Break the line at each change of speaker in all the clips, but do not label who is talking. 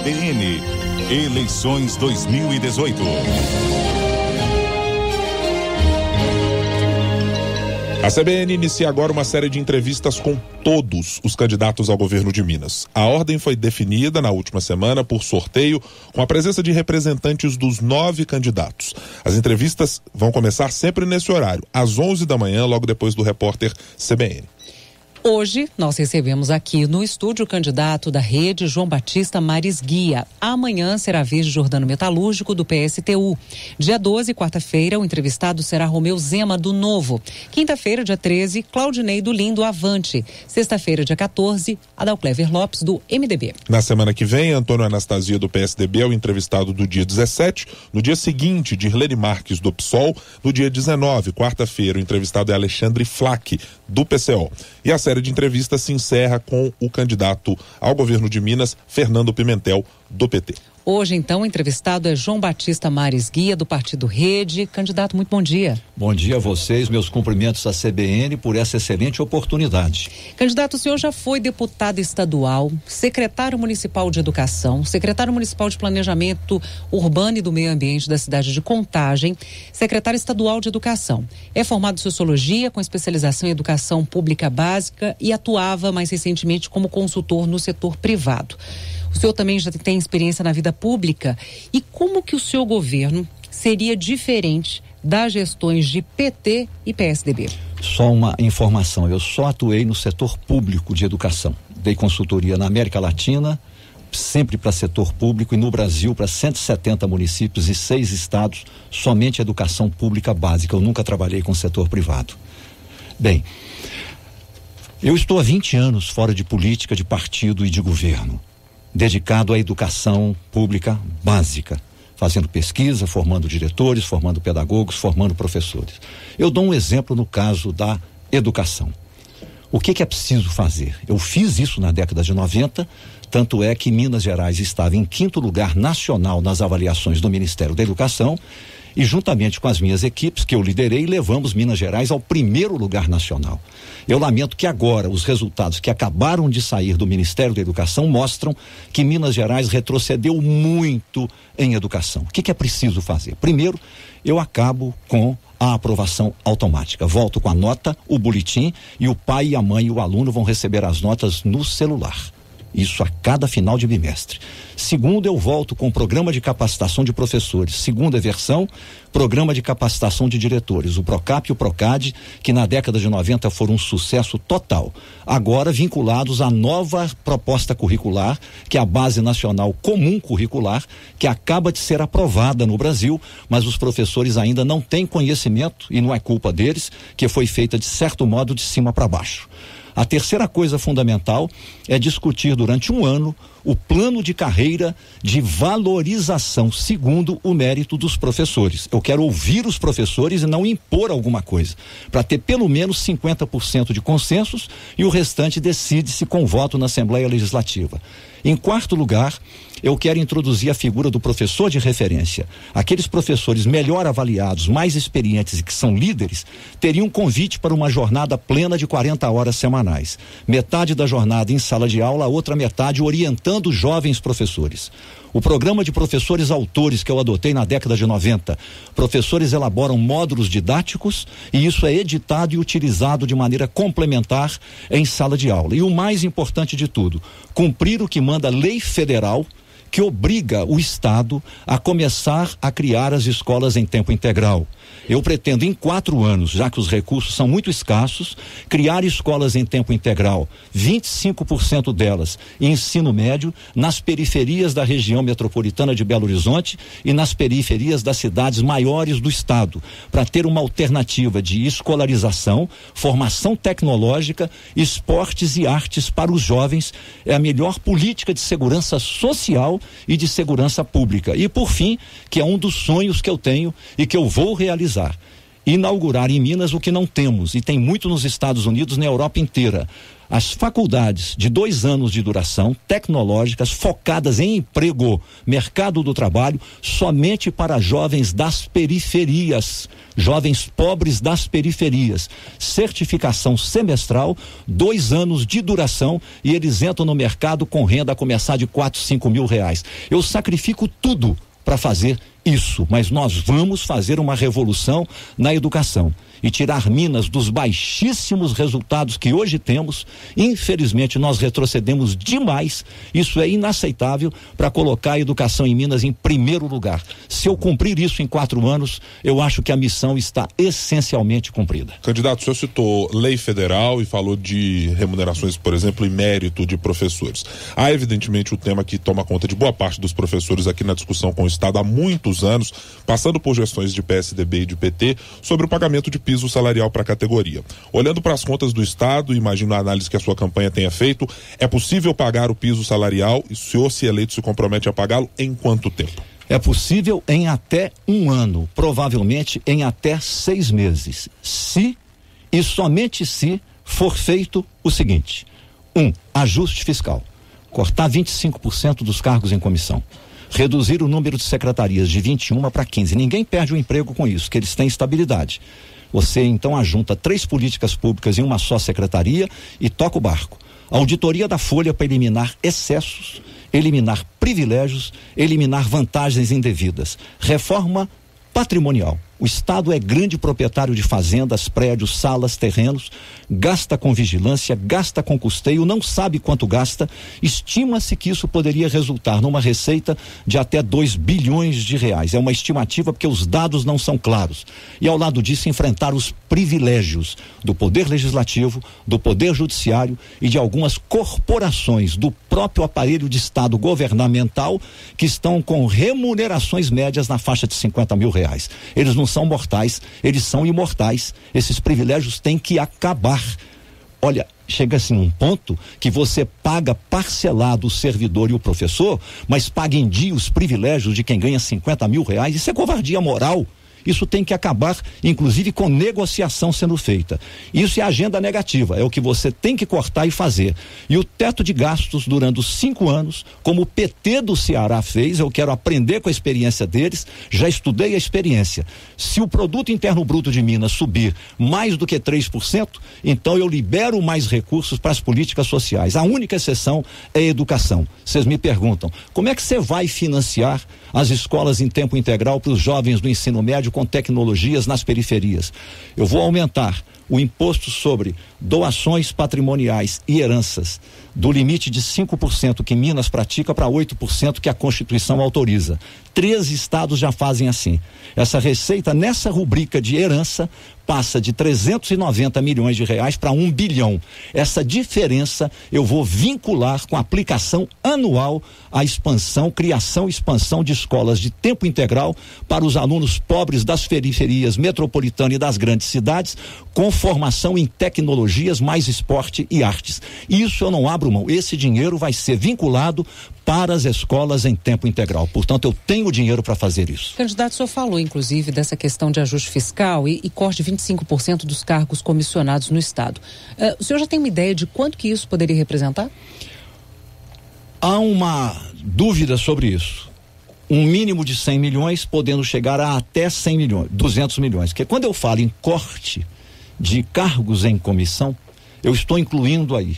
CBN, eleições 2018. A CBN inicia agora uma série de entrevistas com todos os candidatos ao governo de Minas. A ordem foi definida na última semana por sorteio, com a presença de representantes dos 9 candidatos. As entrevistas vão começar sempre nesse horário, às 11 da manhã, logo depois do repórter CBN.
Hoje, nós recebemos aqui no estúdio o candidato da rede, João Batista Maris Guia. Amanhã será a vez de Jordano Metalúrgico, do PSTU. Dia 12, quarta-feira, o entrevistado será Romeu Zema, do Novo. Quinta-feira, dia 13, Claudinei do Lindo, Avante. Sexta-feira, dia 14, Adalclever Lopes, do MDB.
Na semana que vem, Antônio Anastasia, do PSDB, é o entrevistado do dia 17. No dia seguinte, Dirlene Marques, do PSOL. No dia 19, quarta-feira, o entrevistado é Alexandre Flack, do PCO. E a série de entrevistas se encerra com o candidato ao governo de Minas, Fernando Pimentel, do PT.
Hoje, então, o entrevistado é João Batista Maris Guia, do Partido Rede. Candidato, muito bom dia.
Bom dia a vocês, meus cumprimentos à CBN por essa excelente oportunidade.
Candidato, o senhor já foi deputado estadual, secretário municipal de educação, secretário municipal de planejamento urbano e do meio ambiente da cidade de Contagem, secretário estadual de educação. É formado em sociologia, com especialização em educação pública básica e atuava mais recentemente como consultor no setor privado. O senhor também já tem experiência na vida pública. E como que o seu governo seria diferente das gestões de PT e PSDB?
Só uma informação, eu só atuei no setor público de educação. Dei consultoria na América Latina, sempre para setor público, e no Brasil para 170 municípios e 6 estados, somente educação pública básica. Eu nunca trabalhei com setor privado. Bem, eu estou há 20 anos fora de política, de partido e de governo, dedicado à educação pública básica, fazendo pesquisa, formando diretores, formando pedagogos, formando professores. Eu dou um exemplo no caso da educação. O que é preciso fazer? Eu fiz isso na década de 90, tanto é que Minas Gerais estava em 5º lugar nacional nas avaliações do Ministério da Educação, e juntamente com as minhas equipes que eu liderei, levamos Minas Gerais ao 1º lugar nacional. Eu lamento que agora os resultados que acabaram de sair do Ministério da Educação mostram que Minas Gerais retrocedeu muito em educação. O que é preciso fazer? Primeiro, eu acabo com a aprovação automática. Volto com a nota, o boletim, e o pai, a mãe e o aluno vão receber as notas no celular. Isso a cada final de bimestre. Segundo, eu volto com o programa de capacitação de professores. Segunda versão, programa de capacitação de diretores. O PROCAP e o PROCAD, que na década de 90 foram um sucesso total. Agora vinculados à nova proposta curricular, que é a Base Nacional Comum Curricular, que acaba de ser aprovada no Brasil, mas os professores ainda não têm conhecimento, e não é culpa deles, que foi feita de certo modo de cima para baixo. A terceira coisa fundamental é discutir durante um ano o plano de carreira de valorização segundo o mérito dos professores. Eu quero ouvir os professores e não impor alguma coisa, para ter pelo menos 50% de consensos, e o restante decide-se com voto na Assembleia Legislativa. Em quarto lugar, eu quero introduzir a figura do professor de referência. Aqueles professores melhor avaliados, mais experientes e que são líderes, teriam um convite para uma jornada plena de 40 horas semanais. Metade da jornada em sala de aula, a outra metade orientando jovens professores. O programa de professores autores que eu adotei na década de 90, professores elaboram módulos didáticos e isso é editado e utilizado de maneira complementar em sala de aula. E o mais importante de tudo, cumprir o que manda a lei federal, que obriga o Estado a começar a criar as escolas em tempo integral. Eu pretendo, em 4 anos, já que os recursos são muito escassos, criar escolas em tempo integral, 25% delas em ensino médio, nas periferias da região metropolitana de Belo Horizonte e nas periferias das cidades maiores do estado, para ter uma alternativa de escolarização, formação tecnológica, esportes e artes para os jovens. É a melhor política de segurança social e de segurança pública. E, por fim, que é um dos sonhos que eu tenho e que eu vou realizar, inaugurar em Minas o que não temos, e tem muito nos Estados Unidos, na Europa inteira. As faculdades de 2 anos de duração, tecnológicas, focadas em emprego, mercado do trabalho, somente para jovens das periferias, jovens pobres das periferias. Certificação semestral, 2 anos de duração, e eles entram no mercado com renda a começar de 4, 5 mil reais. Eu sacrifico tudo para fazer isso, mas nós vamos fazer uma revolução na educação e tirar Minas dos baixíssimos resultados que hoje temos. Infelizmente nós retrocedemos demais, isso é inaceitável, para colocar a educação em Minas em primeiro lugar. Se eu cumprir isso em 4 anos, eu acho que a missão está essencialmente cumprida.
Candidato, o senhor citou lei federal e falou de remunerações, por exemplo, e mérito de professores. Há evidentemente o tema que toma conta de boa parte dos professores aqui na discussão com o Estado há muitos anos, passando por gestões de PSDB e de PT, sobre o pagamento de piso salarial para a categoria. Olhando para as contas do Estado, imagino a análise que a sua campanha tenha feito, é possível pagar o piso salarial e o senhor, se eleito, se compromete a pagá-lo em quanto tempo?
É possível em até 1 ano, provavelmente em até 6 meses, se e somente se for feito o seguinte: 1, ajuste fiscal, cortar 25% dos cargos em comissão, reduzir o número de secretarias de 21 para 15. Ninguém perde o emprego com isso, que eles têm estabilidade. Você então ajunta 3 políticas públicas em uma só secretaria e toca o barco. Auditoria da Folha para eliminar excessos, eliminar privilégios, eliminar vantagens indevidas. Reforma patrimonial. O Estado é grande proprietário de fazendas, prédios, salas, terrenos, gasta com vigilância, gasta com custeio, não sabe quanto gasta. Estima-se que isso poderia resultar numa receita de até 2 bilhões de reais. É uma estimativa porque os dados não são claros. E ao lado disso, enfrentar os privilégios do Poder Legislativo, do Poder Judiciário e de algumas corporações do próprio aparelho de Estado governamental que estão com remunerações médias na faixa de 50 mil reais. Eles não são mortais, eles são imortais. Esses privilégios têm que acabar. Olha, chega assim um ponto que você paga parcelado o servidor e o professor, mas paga em dia os privilégios de quem ganha 50 mil reais. Isso é covardia moral. Isso tem que acabar, inclusive com negociação sendo feita. Isso é agenda negativa, é o que você tem que cortar e fazer. E o teto de gastos durante os 5 anos, como o PT do Ceará fez, eu quero aprender com a experiência deles, já estudei a experiência. Se o produto interno bruto de Minas subir mais do que 3%, então eu libero mais recursos para as políticas sociais. A única exceção é a educação. Vocês me perguntam, como é que você vai financiar as escolas em tempo integral para os jovens do ensino médio com tecnologias nas periferias? Eu vou aumentar o imposto sobre doações patrimoniais e heranças do limite de 5% que Minas pratica para 8% que a Constituição autoriza. 13 estados já fazem assim. Essa receita nessa rubrica de herança passa de 390 milhões de reais para 1 bilhão. Essa diferença eu vou vincular com a aplicação anual à expansão, criação e expansão de escolas de tempo integral para os alunos pobres das periferias metropolitanas e das grandes cidades, com formação em tecnologias, mais esporte e artes. Isso eu não abro mão. Esse dinheiro vai ser vinculado para as escolas em tempo integral. Portanto, eu tenho dinheiro para fazer isso.
Candidato, o senhor falou, inclusive, dessa questão de ajuste fiscal e corte de 25% dos cargos comissionados no Estado. O senhor já tem uma ideia de quanto que isso poderia representar?
Há uma dúvida sobre isso. Um mínimo de 100 milhões, podendo chegar a até 100 milhões, 200 milhões. Porque quando eu falo em corte de cargos em comissão, eu estou incluindo aí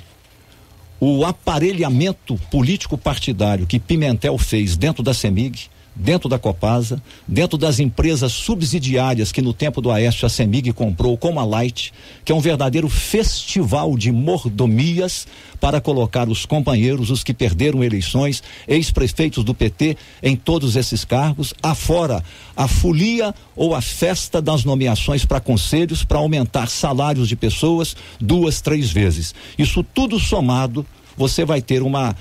o aparelhamento político partidário que Pimentel fez dentro da CEMIG, dentro da Copasa, dentro das empresas subsidiárias que no tempo do Aécio a CEMIG comprou, como a Light, que é um verdadeiro festival de mordomias para colocar os companheiros, os que perderam eleições, ex-prefeitos do PT, em todos esses cargos, afora a folia ou a festa das nomeações para conselhos, para aumentar salários de pessoas 2, 3 vezes. Isso tudo somado você vai ter uma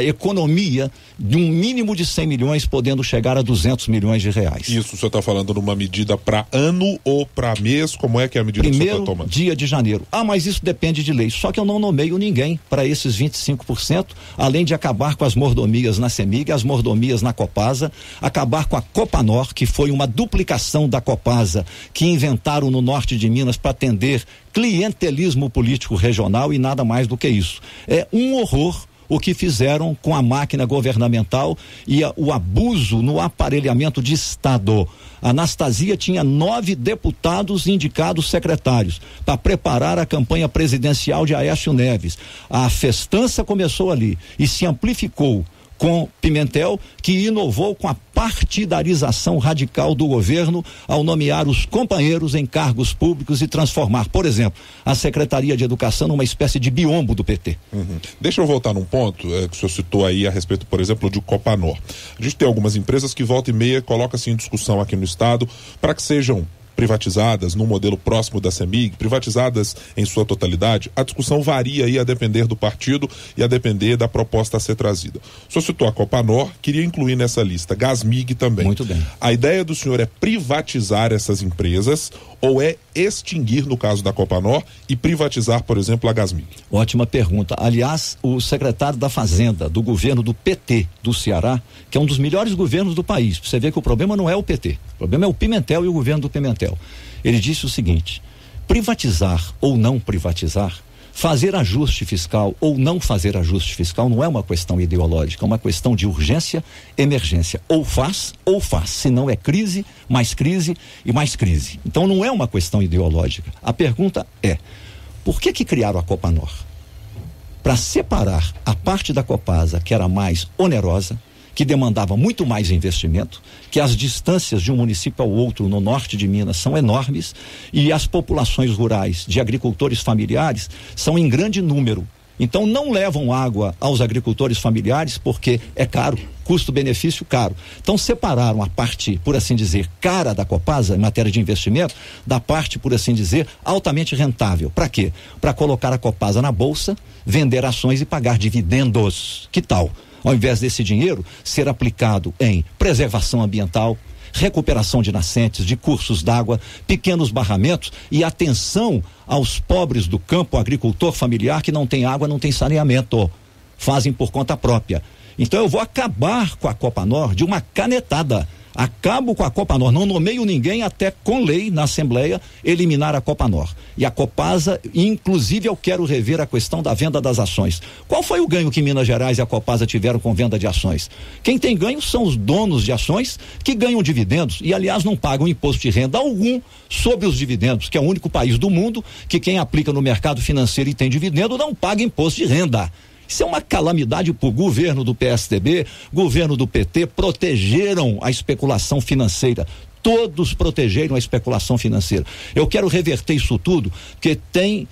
economia de um mínimo de 100 milhões, podendo chegar a 200 milhões de reais.
Isso, o senhor está falando numa medida para ano ou para mês? Como é que é a medida que o senhor está tomando?
Primeiro dia de janeiro. Mas isso depende de lei. Só que eu não nomeio ninguém para esses 25%, além de acabar com as mordomias na CEMIG, as mordomias na Copasa, acabar com a Copanor, que foi uma duplicação da Copasa, que inventaram no norte de Minas para atender clientelismo político regional e nada mais do que isso. É um horror o que fizeram com a máquina governamental e o abuso no aparelhamento de Estado. A Anastasia tinha 9 deputados indicados secretários para preparar a campanha presidencial de Aécio Neves. A festança começou ali e se amplificou com Pimentel, que inovou com a partidarização radical do governo ao nomear os companheiros em cargos públicos e transformar, por exemplo, a Secretaria de Educação numa espécie de biombo do PT.
Deixa eu voltar num ponto que o senhor citou aí a respeito, por exemplo, de Copanor. A gente tem algumas empresas que volta e meia colocam-se em discussão aqui no estado para que sejam privatizadas no modelo próximo da CEMIG, privatizadas em sua totalidade. A discussão varia aí a depender do partido e a depender da proposta a ser trazida. O senhor citou a Copanor, queria incluir nessa lista Gasmig também.
Muito bem.
A ideia do senhor é privatizar essas empresas ou é extinguir, no caso da Copanor, e privatizar, por exemplo, a Gasmig?
Ótima pergunta. Aliás, o secretário da Fazenda do governo do PT do Ceará, que é um dos melhores governos do país, você vê que o problema não é o PT, o problema é o Pimentel e o governo do Pimentel. Ele disse o seguinte: privatizar ou não privatizar, fazer ajuste fiscal ou não fazer ajuste fiscal não é uma questão ideológica, é uma questão de urgência, emergência. Ou faz, se não é crise e mais crise. Então não é uma questão ideológica. A pergunta é: por que criaram a Copanor? Para separar a parte da Copasa que era mais onerosa, que demandava muito mais investimento, que as distâncias de um município ao outro no norte de Minas são enormes e as populações rurais de agricultores familiares são em grande número. Então não levam água aos agricultores familiares porque é caro, custo-benefício caro. Então separaram a parte, por assim dizer, cara da Copasa em matéria de investimento, da parte, por assim dizer, altamente rentável. Para quê? Para colocar a Copasa na bolsa, vender ações e pagar dividendos. Que tal? Ao invés desse dinheiro ser aplicado em preservação ambiental, recuperação de nascentes, de cursos d'água, pequenos barramentos e atenção aos pobres do campo, agricultor familiar que não tem água, não tem saneamento, fazem por conta própria. Então eu vou acabar com a Copanor de uma canetada. Acabo com a Copanor, não nomeio ninguém até com lei na Assembleia eliminar a Copanor. E a Copasa, inclusive eu quero rever a questão da venda das ações. Qual foi o ganho que Minas Gerais e a Copasa tiveram com venda de ações? Quem tem ganho são os donos de ações que ganham dividendos e aliás não pagam imposto de renda algum sobre os dividendos, que é o único país do mundo que quem aplica no mercado financeiro e tem dividendo não paga imposto de renda. Isso é uma calamidade para o governo do PSDB, governo do PT, protegeram a especulação financeira. Todos protegeram a especulação financeira. Eu quero reverter isso tudo, porque tem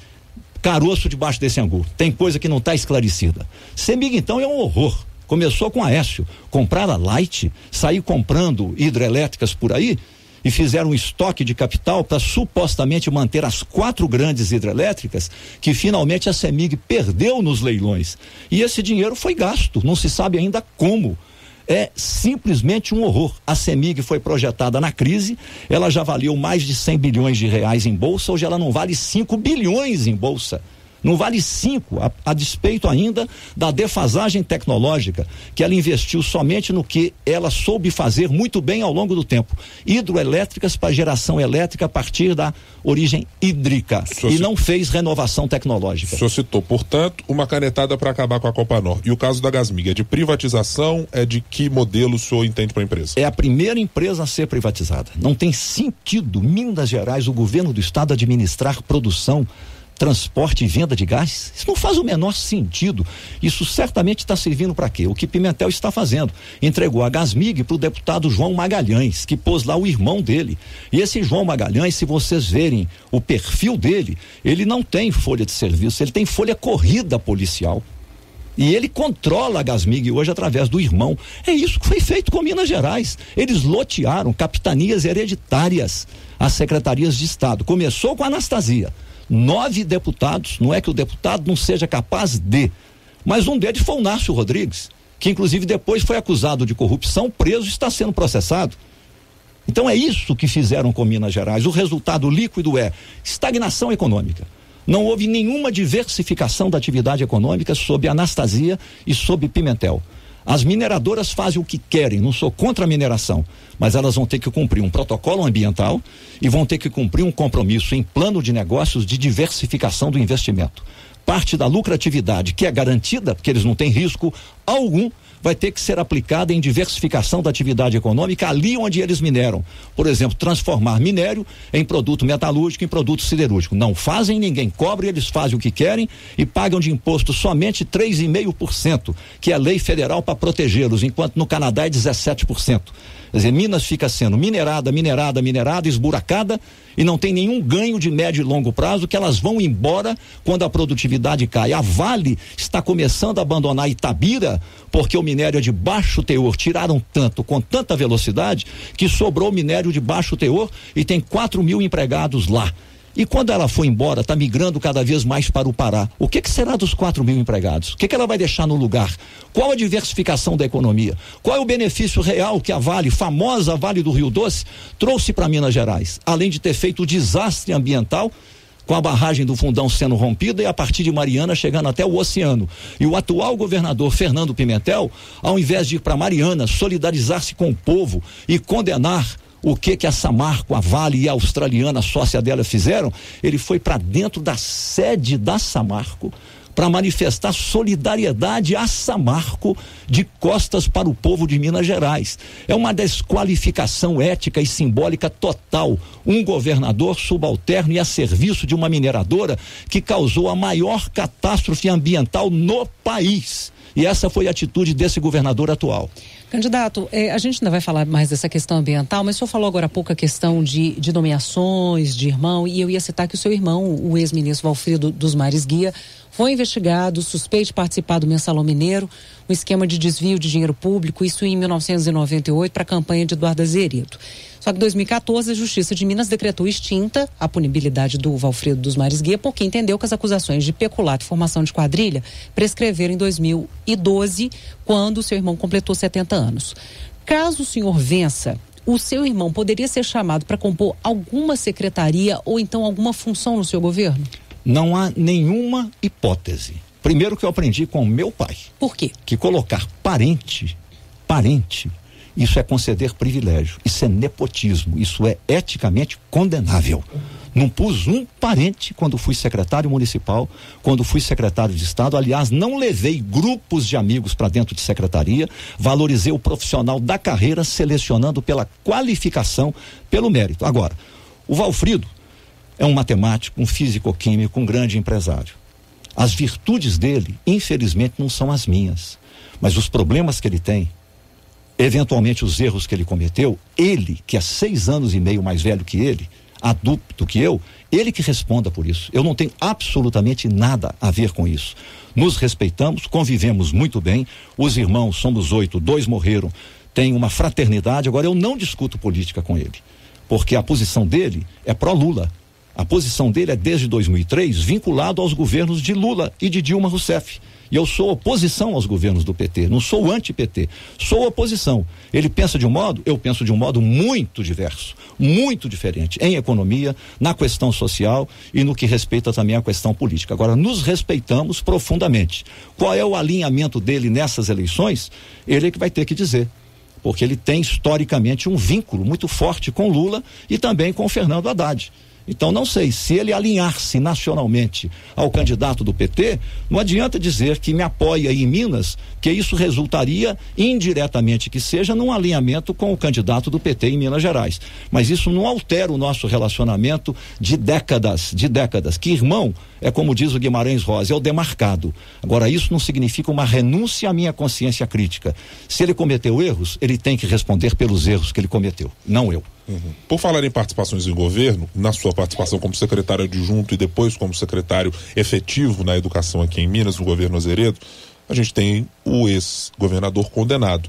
caroço debaixo desse angu. Tem coisa que não está esclarecida. CEMIG, então, é um horror. Começou com a Aécio. Comprar a Light, sair comprando hidrelétricas por aí, e fizeram um estoque de capital para supostamente manter as 4 grandes hidrelétricas que finalmente a CEMIG perdeu nos leilões. E esse dinheiro foi gasto, não se sabe ainda como. É simplesmente um horror. A CEMIG foi projetada na crise, ela já valeu mais de 100 bilhões de reais em bolsa, hoje ela não vale 5 bilhões em bolsa. Não vale 5, a despeito ainda da defasagem tecnológica, que ela investiu somente no que ela soube fazer muito bem ao longo do tempo. Hidroelétricas para geração elétrica a partir da origem hídrica. E não fez renovação tecnológica.
O senhor citou, portanto, uma canetada para acabar com a Copanor. E o caso da Gasmig, é de privatização, é de que modelo o senhor entende para a empresa?
É a primeira empresa a ser privatizada. Não tem sentido Minas Gerais, o governo do estado, administrar produção, transporte e venda de gás. Isso não faz o menor sentido. Isso certamente está servindo para quê? O que Pimentel está fazendo. Entregou a Gasmig para o deputado João Magalhães, que pôs lá o irmão dele. E esse João Magalhães, se vocês verem o perfil dele, ele não tem folha de serviço, ele tem folha corrida policial. E ele controla a Gasmig hoje através do irmão. É isso que foi feito com Minas Gerais. Eles lotearam capitanias hereditárias às secretarias de Estado. Começou com a Anastasia. 9 deputados, não é que o deputado não seja capaz de Mas um deles foi o Nárcio Rodrigues, que inclusive depois foi acusado de corrupção, preso e está sendo processado. Então é isso que fizeram com Minas Gerais. O resultado líquido é estagnação econômica. Não houve nenhuma diversificação da atividade econômica sob Anastasia e sob Pimentel. As mineradoras fazem o que querem, não sou contra a mineração, mas elas vão ter que cumprir um protocolo ambiental e vão ter que cumprir um compromisso em plano de negócios de diversificação do investimento. Parte da lucratividade que é garantida, porque eles não têm risco algum, vai ter que ser aplicada em diversificação da atividade econômica ali onde eles mineram. Por exemplo, transformar minério em produto metalúrgico, em produto siderúrgico. Não fazem, ninguém cobra, eles fazem o que querem e pagam de imposto somente 3,5%, que é lei federal para protegê-los, enquanto no Canadá é 17%. Quer dizer, Minas fica sendo minerada, esburacada e não tem nenhum ganho de médio e longo prazo, que elas vão embora quando a produtividade cai. A Vale está começando a abandonar Itabira porque o minério é de baixo teor, tiraram tanto, com tanta velocidade, que sobrou minério de baixo teor e tem 4.000 empregados lá. E quando ela for embora, está migrando cada vez mais para o Pará. O que será dos 4.000 empregados? O que ela vai deixar no lugar? Qual a diversificação da economia? Qual é o benefício real que a Vale, famosa Vale do Rio Doce, trouxe para Minas Gerais? Além de ter feito o desastre ambiental, com a barragem do Fundão sendo rompida e a partir de Mariana chegando até o oceano. E o atual governador Fernando Pimentel, ao invés de ir para Mariana, solidarizar-se com o povo e condenar o que a Samarco, a Vale e a australiana, a sócia dela, fizeram, ele foi para dentro da sede da Samarco para manifestar solidariedade a Samarco de costas para o povo de Minas Gerais. É uma desqualificação ética e simbólica total. Um governador subalterno e a serviço de uma mineradora que causou a maior catástrofe ambiental no país. E essa foi a atitude desse governador atual.
Candidato, a gente ainda vai falar mais dessa questão ambiental, mas o senhor falou agora há pouco a questão de nomeações, de irmão, e eu ia citar que o seu irmão, o ex-ministro Valfrido dos Mares Guia, foi investigado, suspeito de participar do Mensalão Mineiro, um esquema de desvio de dinheiro público, isso em 1998, para a campanha de Eduardo Azeredo. Só que em 2014, a Justiça de Minas decretou extinta a punibilidade do Valfrido dos Mares Guia, porque entendeu que as acusações de peculato e formação de quadrilha prescreveram em 2012, quando o seu irmão completou 70 anos. Caso o senhor vença, o seu irmão poderia ser chamado para compor alguma secretaria ou então alguma função no seu governo?
Não há nenhuma hipótese. Primeiro que eu aprendi com meu pai.
Por quê?
Que colocar parente, isso é conceder privilégio, isso é nepotismo, isso é eticamente condenável. Não pus um parente quando fui secretário municipal, quando fui secretário de Estado. Aliás, não levei grupos de amigos para dentro de secretaria, valorizei o profissional da carreira, selecionando pela qualificação, pelo mérito. Agora, o Valfrido é um matemático, um físico-químico, um grande empresário. As virtudes dele, infelizmente, não são as minhas, mas os problemas que ele tem, eventualmente os erros que ele cometeu, ele, que é 6 anos e meio mais velho que ele, adulto que eu, ele que responda por isso. Eu não tenho absolutamente nada a ver com isso. Nos respeitamos, convivemos muito bem, os irmãos, somos 8, 2 morreram, tem uma fraternidade. Agora eu não discuto política com ele, porque a posição dele é pró-Lula. A posição dele é desde 2003 vinculado aos governos de Lula e de Dilma Rousseff. E eu sou oposição aos governos do PT, não sou anti-PT, sou oposição. Ele pensa de um modo, eu penso de um modo muito diverso, muito diferente, em economia, na questão social e no que respeita também à questão política. Agora, nos respeitamos profundamente. Qual é o alinhamento dele nessas eleições? Ele é que vai ter que dizer, porque ele tem historicamente um vínculo muito forte com Lula e também com Fernando Haddad. Então não sei, se ele alinhar-se nacionalmente ao candidato do PT, não adianta dizer que me apoia em Minas, que isso resultaria indiretamente que seja num alinhamento com o candidato do PT em Minas Gerais. Mas isso não altera o nosso relacionamento de décadas, que irmão é, como diz o Guimarães Rosa, é o demarcado. Agora, isso não significa uma renúncia à minha consciência crítica. Se ele cometeu erros, ele tem que responder pelos erros que ele cometeu, não eu.
Por falar em participações em governo, na sua participação como secretário adjunto e depois como secretário efetivo na educação aqui em Minas, no governo Azeredo, a gente tem o ex-governador condenado.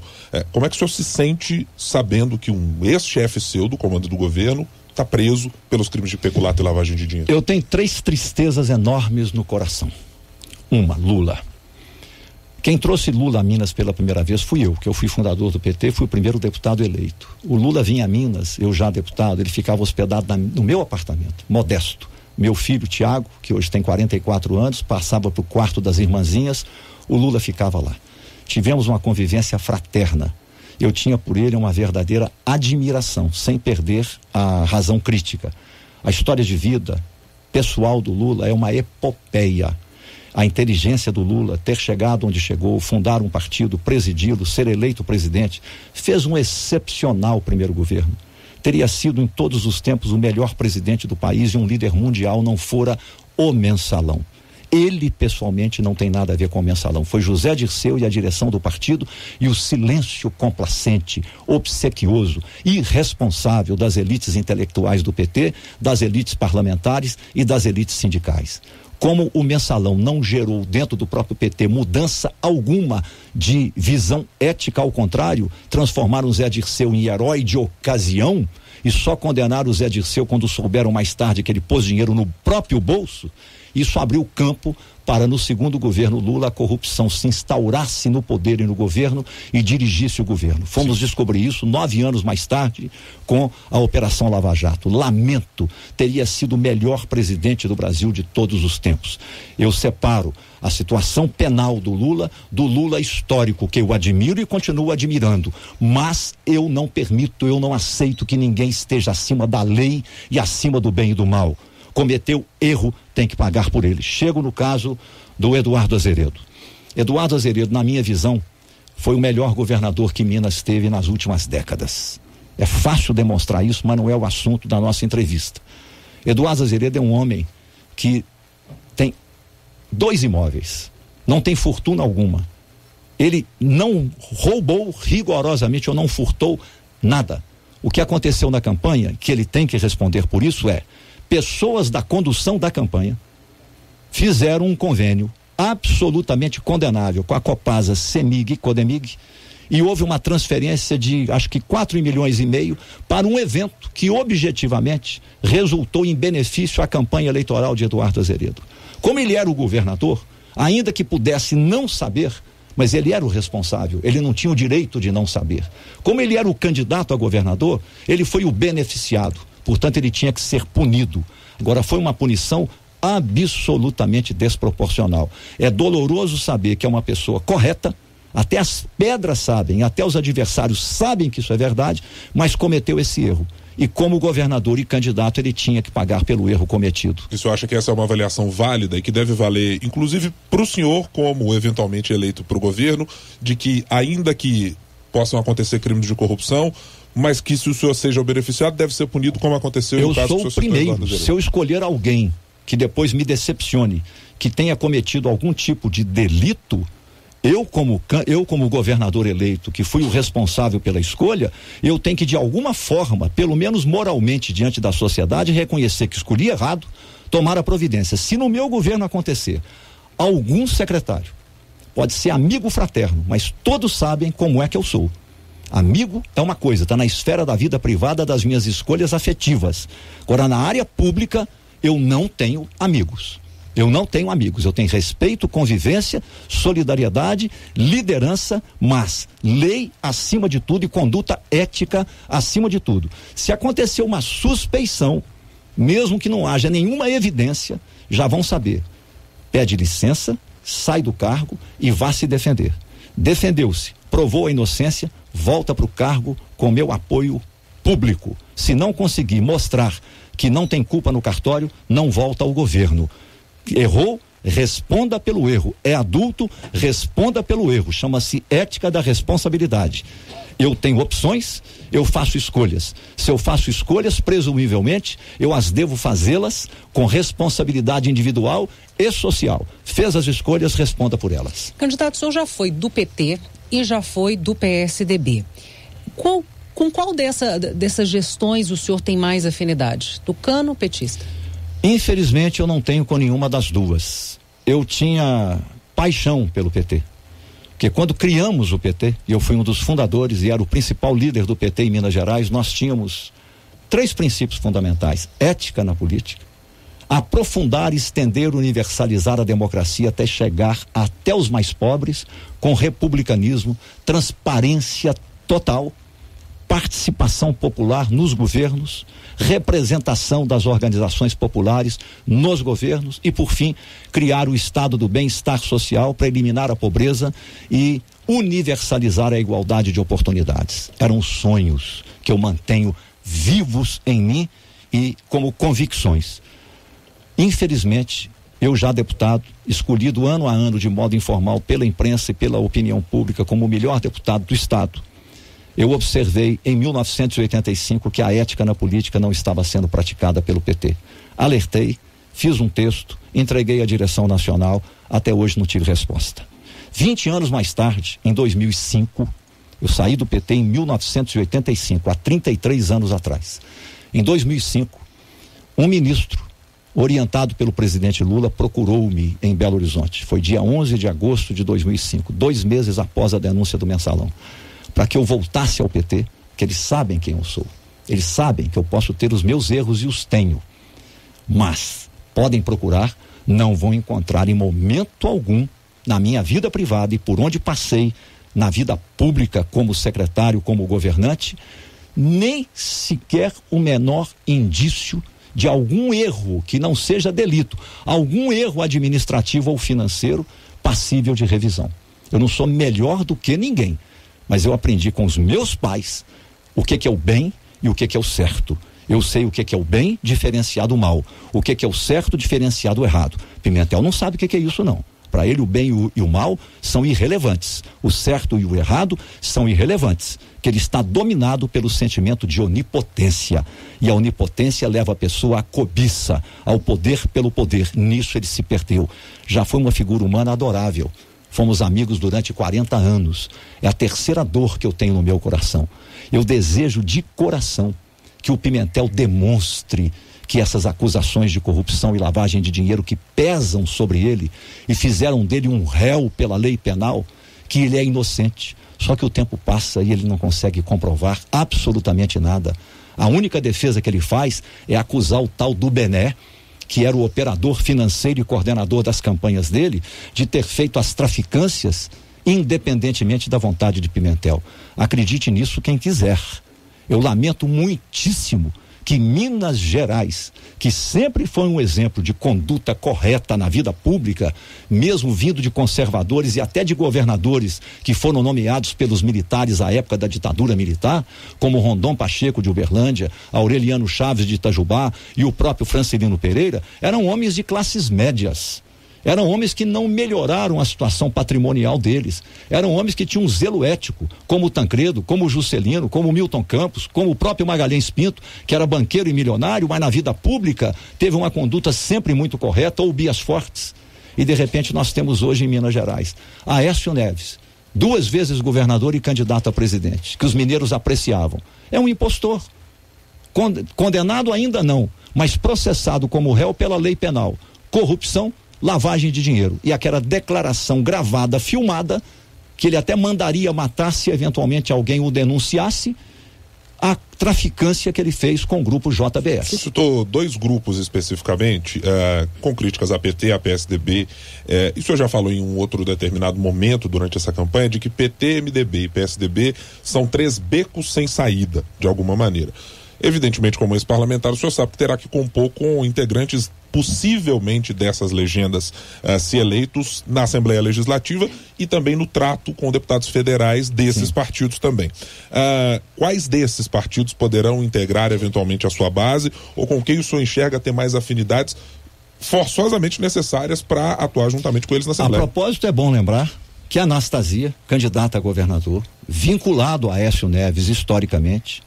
Como é que o senhor se sente sabendo que um ex-chefe seu do comando do governo está preso pelos crimes de peculato e lavagem de dinheiro?
Eu tenho 3 tristezas enormes no coração. Uma, Lula. Quem trouxe Lula a Minas pela primeira vez fui eu, que eu fui fundador do PT, fui o primeiro deputado eleito. O Lula vinha a Minas, eu já deputado, ele ficava hospedado no meu apartamento, modesto. Meu filho, Tiago, que hoje tem 44 anos, passava para o quarto das irmãzinhas, o Lula ficava lá. Tivemos uma convivência fraterna. Eu tinha por ele uma verdadeira admiração, sem perder a razão crítica. A história de vida pessoal do Lula é uma epopeia. A inteligência do Lula, ter chegado onde chegou, fundar um partido, presidi-lo, ser eleito presidente, fez um excepcional primeiro governo. Teria sido em todos os tempos o melhor presidente do país e um líder mundial não fora o Mensalão. Ele pessoalmente não tem nada a ver com o Mensalão. Foi José Dirceu e a direção do partido e o silêncio complacente, obsequioso, irresponsável das elites intelectuais do PT, das elites parlamentares e das elites sindicais. Como o Mensalão não gerou dentro do próprio PT mudança alguma de visão ética, ao contrário, transformaram o Zé Dirceu em herói de ocasião e só condenaram o Zé Dirceu quando souberam mais tarde que ele pôs dinheiro no próprio bolso. Isso abriu campo para, no segundo governo Lula, a corrupção se instaurasse no poder e no governo e dirigisse o governo. Fomos descobrir isso 9 anos mais tarde com a Operação Lava Jato. Lamento, teria sido o melhor presidente do Brasil de todos os tempos. Eu separo a situação penal do Lula histórico, que eu admiro e continuo admirando, mas eu não permito, eu não aceito que ninguém esteja acima da lei e acima do bem e do mal. Cometeu erro, tem que pagar por ele. Chego no caso do Eduardo Azeredo. Eduardo Azeredo, na minha visão, foi o melhor governador que Minas teve nas últimas décadas. É fácil demonstrar isso, mas não é o assunto da nossa entrevista. Eduardo Azeredo é um homem que tem 2 imóveis, não tem fortuna alguma. Ele não roubou rigorosamente ou não furtou nada. O que aconteceu na campanha, que ele tem que responder por isso, é: pessoas da condução da campanha fizeram um convênio absolutamente condenável com a Copasa, CEMIG e Codemig, e houve uma transferência de acho que 4,5 milhões para um evento que objetivamente resultou em benefício à campanha eleitoral de Eduardo Azeredo. Como ele era o governador, ainda que pudesse não saber, mas ele era o responsável, ele não tinha o direito de não saber. Como ele era o candidato a governador, ele foi o beneficiado. Portanto, ele tinha que ser punido. Agora, foi uma punição absolutamente desproporcional. É doloroso saber que é uma pessoa correta, até as pedras sabem, até os adversários sabem que isso é verdade, mas cometeu esse erro. E como governador e candidato, ele tinha que pagar pelo erro cometido.
E o senhor acha que essa é uma avaliação válida e que deve valer, inclusive, para o senhor, como eventualmente eleito para o governo, de que, ainda que possam acontecer crimes de corrupção, mas que, se o senhor seja o beneficiado, deve ser punido como aconteceu no caso do senhor?
Eu sou o primeiro. Se eu escolher alguém que depois me decepcione, que tenha cometido algum tipo de delito, eu como governador eleito, que fui o responsável pela escolha, eu tenho que, de alguma forma, pelo menos moralmente diante da sociedade, reconhecer que escolhi errado, tomar a providência. Se no meu governo acontecer algum secretário, pode ser amigo fraterno, mas todos sabem como é que eu sou. Amigo é uma coisa, está na esfera da vida privada, das minhas escolhas afetivas. Agora, na área pública, eu não tenho amigos. Eu tenho respeito, convivência, solidariedade, liderança, mas lei acima de tudo e conduta ética acima de tudo. Se acontecer uma suspeição, mesmo que não haja nenhuma evidência, já vão saber. Pede licença, sai do cargo e vá se defender. Defendeu-se, provou a inocência, volta para o cargo com meu apoio público. Se não conseguir mostrar que não tem culpa no cartório, não volta ao governo. Errou, responda pelo erro. É adulto, responda pelo erro. Chama-se ética da responsabilidade. Eu tenho opções, eu faço escolhas. Se eu faço escolhas, presumivelmente, eu as devo fazê-las com responsabilidade individual e social. Fez as escolhas, responda por elas.
Candidato, o senhor já foi do PT e já foi do PSDB. Com qual dessas gestões o senhor tem mais afinidade? Tucano ou petista?
Infelizmente, eu não tenho com nenhuma das duas. Eu tinha paixão pelo PT. Porque quando criamos o PT, e eu fui um dos fundadores e era o principal líder do PT em Minas Gerais, nós tínhamos 3 princípios fundamentais: ética na política, aprofundar, estender, universalizar a democracia até chegar até os mais pobres, com republicanismo, transparência total, participação popular nos governos, representação das organizações populares nos governos e, por fim, criar o estado do bem-estar social para eliminar a pobreza e universalizar a igualdade de oportunidades. Eram sonhos que eu mantenho vivos em mim e como convicções. Infelizmente, eu já deputado, escolhido ano a ano de modo informal pela imprensa e pela opinião pública como o melhor deputado do estado, eu observei em 1985 que a ética na política não estava sendo praticada pelo PT. Alertei, fiz um texto, entreguei à direção nacional, até hoje não tive resposta. 20 anos mais tarde, em 2005, eu saí do PT em 1985, há 33 anos atrás. Em 2005, um ministro, orientado pelo presidente Lula, procurou-me em Belo Horizonte. Foi dia 11 de agosto de 2005, 2 meses após a denúncia do Mensalão, para que eu voltasse ao PT, que eles sabem quem eu sou. Eles sabem que eu posso ter os meus erros e os tenho. Mas podem procurar, não vão encontrar em momento algum, na minha vida privada e por onde passei, na vida pública como secretário, como governante, nem sequer o menor indício de algum erro que não seja delito, algum erro administrativo ou financeiro passível de revisão. Eu não sou melhor do que ninguém, mas eu aprendi com os meus pais o que é o bem e o que é o certo. Eu sei o que é o bem diferenciado do mal, o que é o certo diferenciado do errado. Pimentel não sabe o que é isso, não. Para ele o bem e o mal são irrelevantes, o certo e o errado são irrelevantes, que ele está dominado pelo sentimento de onipotência, e a onipotência leva a pessoa à cobiça, ao poder pelo poder. Nisso ele se perdeu. Já foi uma figura humana adorável, fomos amigos durante 40 anos, é a terceira dor que eu tenho no meu coração. Eu desejo de coração que o Pimentel demonstre que essas acusações de corrupção e lavagem de dinheiro que pesam sobre ele e fizeram dele um réu pela lei penal, que ele é inocente. Só que o tempo passa e ele não consegue comprovar absolutamente nada. A única defesa que ele faz é acusar o tal do Bené, que era o operador financeiro e coordenador das campanhas dele, de ter feito as traficâncias independentemente da vontade de Pimentel. Acredite nisso quem quiser. Eu lamento muitíssimo que Minas Gerais, que sempre foi um exemplo de conduta correta na vida pública, mesmo vindo de conservadores e até de governadores que foram nomeados pelos militares à época da ditadura militar, como Rondon Pacheco de Uberlândia, Aureliano Chaves de Itajubá e o próprio Francelino Pereira, eram homens de classes médias. Eram homens que não melhoraram a situação patrimonial deles. Eram homens que tinham um zelo ético, como o Tancredo, como o Juscelino, como o Milton Campos, como o próprio Magalhães Pinto, que era banqueiro e milionário, mas na vida pública teve uma conduta sempre muito correta, ou Bias Fortes. E de repente nós temos hoje em Minas Gerais Aécio Neves, 2 vezes governador e candidato a presidente, que os mineiros apreciavam. É um impostor. Condenado ainda não, mas processado como réu pela lei penal. Corrupção, lavagem de dinheiro, e aquela declaração gravada, filmada, que ele até mandaria matar se eventualmente alguém o denunciasse, a traficância que ele fez com o grupo JBS.
Você citou 2 grupos especificamente, com críticas a PT, a PSDB, e o senhor já falou em um outro determinado momento durante essa campanha de que PT, MDB e PSDB são 3 becos sem saída, de alguma maneira. Evidentemente, como ex-parlamentar, o senhor sabe que terá que compor com integrantes possivelmente dessas legendas se eleitos na Assembleia Legislativa e também no trato com deputados federais desses partidos também. Quais desses partidos poderão integrar eventualmente a sua base, ou com quem o senhor enxerga ter mais afinidades forçosamente necessárias para atuar juntamente com eles na Assembleia?
A propósito, é bom lembrar que a Anastasia, candidata a governador, vinculado a Aécio Neves historicamente,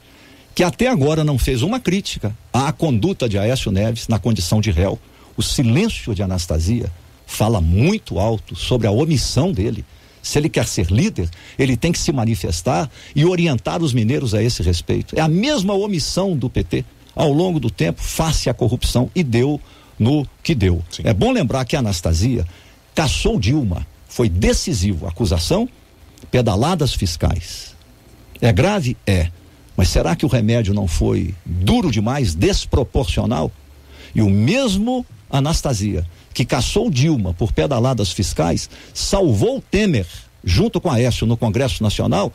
que até agora não fez uma crítica à conduta de Aécio Neves na condição de réu. O silêncio de Anastasia fala muito alto sobre a omissão dele. Se ele quer ser líder, ele tem que se manifestar e orientar os mineiros a esse respeito. É a mesma omissão do PT ao longo do tempo face à corrupção, e deu no que deu. Sim. É bom lembrar que a Anastasia caçou Dilma, foi decisivo. Acusação, pedaladas fiscais. É grave? É. Mas será que o remédio não foi duro demais, desproporcional? E o mesmo Anastasia, que caçou Dilma por pedaladas fiscais, salvou Temer, junto com Aécio, no Congresso Nacional,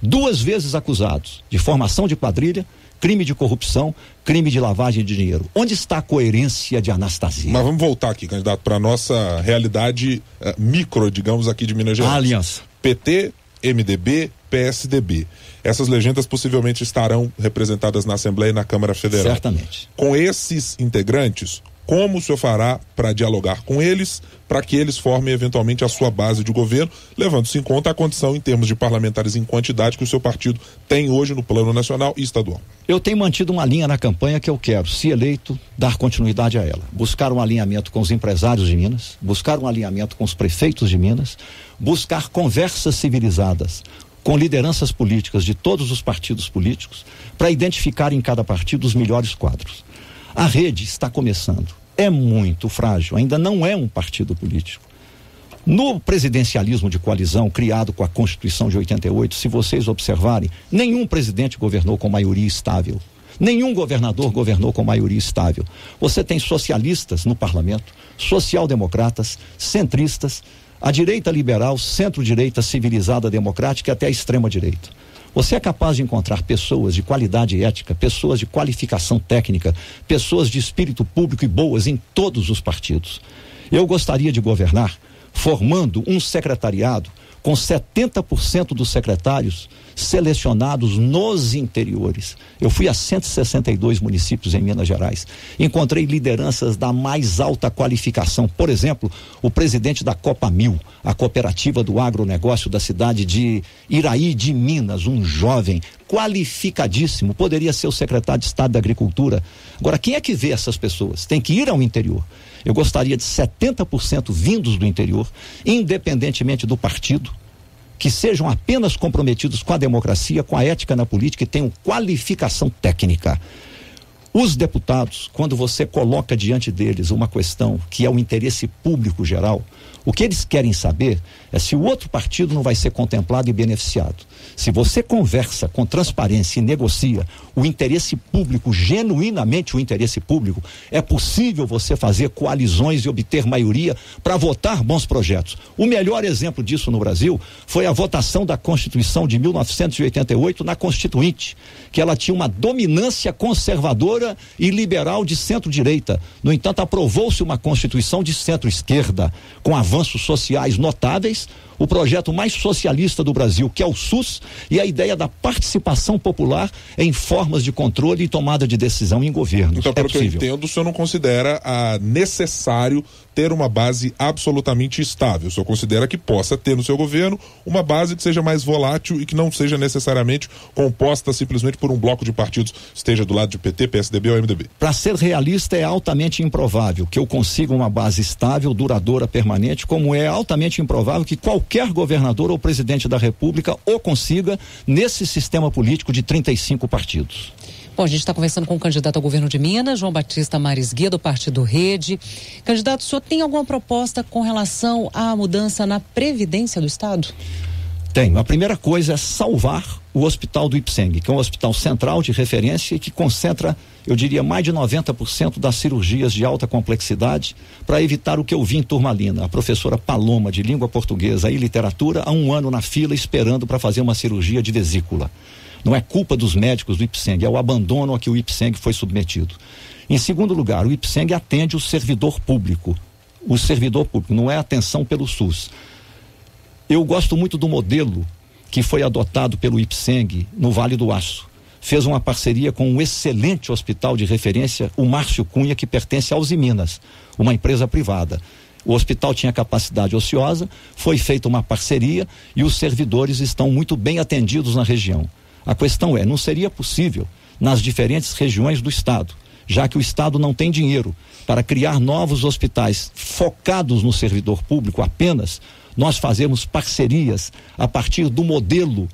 2 vezes acusados de formação de quadrilha, crime de corrupção, crime de lavagem de dinheiro. Onde está a coerência de Anastasia?
Mas vamos voltar aqui, candidato, para a nossa realidade micro, digamos, aqui de Minas Gerais.
A aliança.
PT, MDB, PSDB. Essas legendas possivelmente estarão representadas na Assembleia e na Câmara Federal.
Certamente.
Com esses integrantes, como o senhor fará para dialogar com eles, para que eles formem eventualmente a sua base de governo, levando-se em conta a condição em termos de parlamentares em quantidade que o seu partido tem hoje no plano nacional e estadual?
Eu tenho mantido uma linha na campanha que eu quero, se eleito, dar continuidade a ela. Buscar um alinhamento com os empresários de Minas, buscar um alinhamento com os prefeitos de Minas, buscar conversas civilizadas com lideranças políticas de todos os partidos políticos, para identificar em cada partido os melhores quadros. A rede está começando, é muito frágil, ainda não é um partido político. No presidencialismo de coalizão criado com a Constituição de 88, se vocês observarem, nenhum presidente governou com maioria estável, nenhum governador governou com maioria estável. Você tem socialistas no parlamento, social-democratas, centristas, a direita liberal, centro-direita civilizada democrática e até a extrema-direita. Você é capaz de encontrar pessoas de qualidade ética, pessoas de qualificação técnica, pessoas de espírito público e boas em todos os partidos. Eu gostaria de governar formando um secretariado com 70% dos secretários selecionados nos interiores. Eu fui a 162 municípios em Minas Gerais. Encontrei lideranças da mais alta qualificação. Por exemplo, o presidente da Copa Mil, a cooperativa do agronegócio da cidade de Iraí de Minas, um jovem qualificadíssimo, poderia ser o secretário de Estado da Agricultura. Agora, quem é que vê essas pessoas? Tem que ir ao interior. Eu gostaria de 70% vindos do interior, independentemente do partido, que sejam apenas comprometidos com a democracia, com a ética na política e tenham qualificação técnica. Os deputados, quando você coloca diante deles uma questão que é o interesse público geral, o que eles querem saber é se o outro partido não vai ser contemplado e beneficiado. Se você conversa com transparência e negocia o interesse público, genuinamente o interesse público, é possível você fazer coalizões e obter maioria para votar bons projetos. O melhor exemplo disso no Brasil foi a votação da Constituição de 1988 na Constituinte, que ela tinha uma dominância conservadora e liberal de centro-direita. No entanto, aprovou-se uma Constituição de centro-esquerda, com avanços sociais notáveis, o projeto mais socialista do Brasil, que é o SUS, e a ideia da participação popular em formas de controle e tomada de decisão em governos.
Então, pelo que eu entendo, o senhor não considera necessário ter uma base absolutamente estável. O senhor considera que possa ter no seu governo uma base que seja mais volátil e que não seja necessariamente composta simplesmente por um bloco de partidos, esteja do lado de PT, PSDB ou MDB.
Para ser realista, é altamente improvável que eu consiga uma base estável, duradoura, permanente, como é altamente improvável que qualquer governador ou presidente da República o consiga nesse sistema político de 35 partidos.
Bom, a gente está conversando com o candidato ao governo de Minas, João Batista Maris Guia, do Partido Rede. Candidato, o senhor tem alguma proposta com relação à mudança na Previdência do Estado?
Tenho. A primeira coisa é salvar o Hospital do Ipseng, que é um hospital central de referência e que concentra, eu diria, mais de 90% das cirurgias de alta complexidade, para evitar o que eu vi em Turmalina. A professora Paloma, de língua portuguesa e literatura, há 1 ano na fila esperando para fazer uma cirurgia de vesícula. Não é culpa dos médicos do Ipseng, é o abandono a que o Ipseng foi submetido. Em segundo lugar, o Ipseng atende o servidor público. O servidor público, não é atenção pelo SUS. Eu gosto muito do modelo que foi adotado pelo Ipseng no Vale do Aço. Fez uma parceria com um excelente hospital de referência, o Márcio Cunha, que pertence aos Minas, uma empresa privada. O hospital tinha capacidade ociosa, foi feita uma parceria e os servidores estão muito bem atendidos na região. A questão é, não seria possível, nas diferentes regiões do estado, já que o estado não tem dinheiro para criar novos hospitais focados no servidor público apenas, nós fazemos parcerias a partir do modelo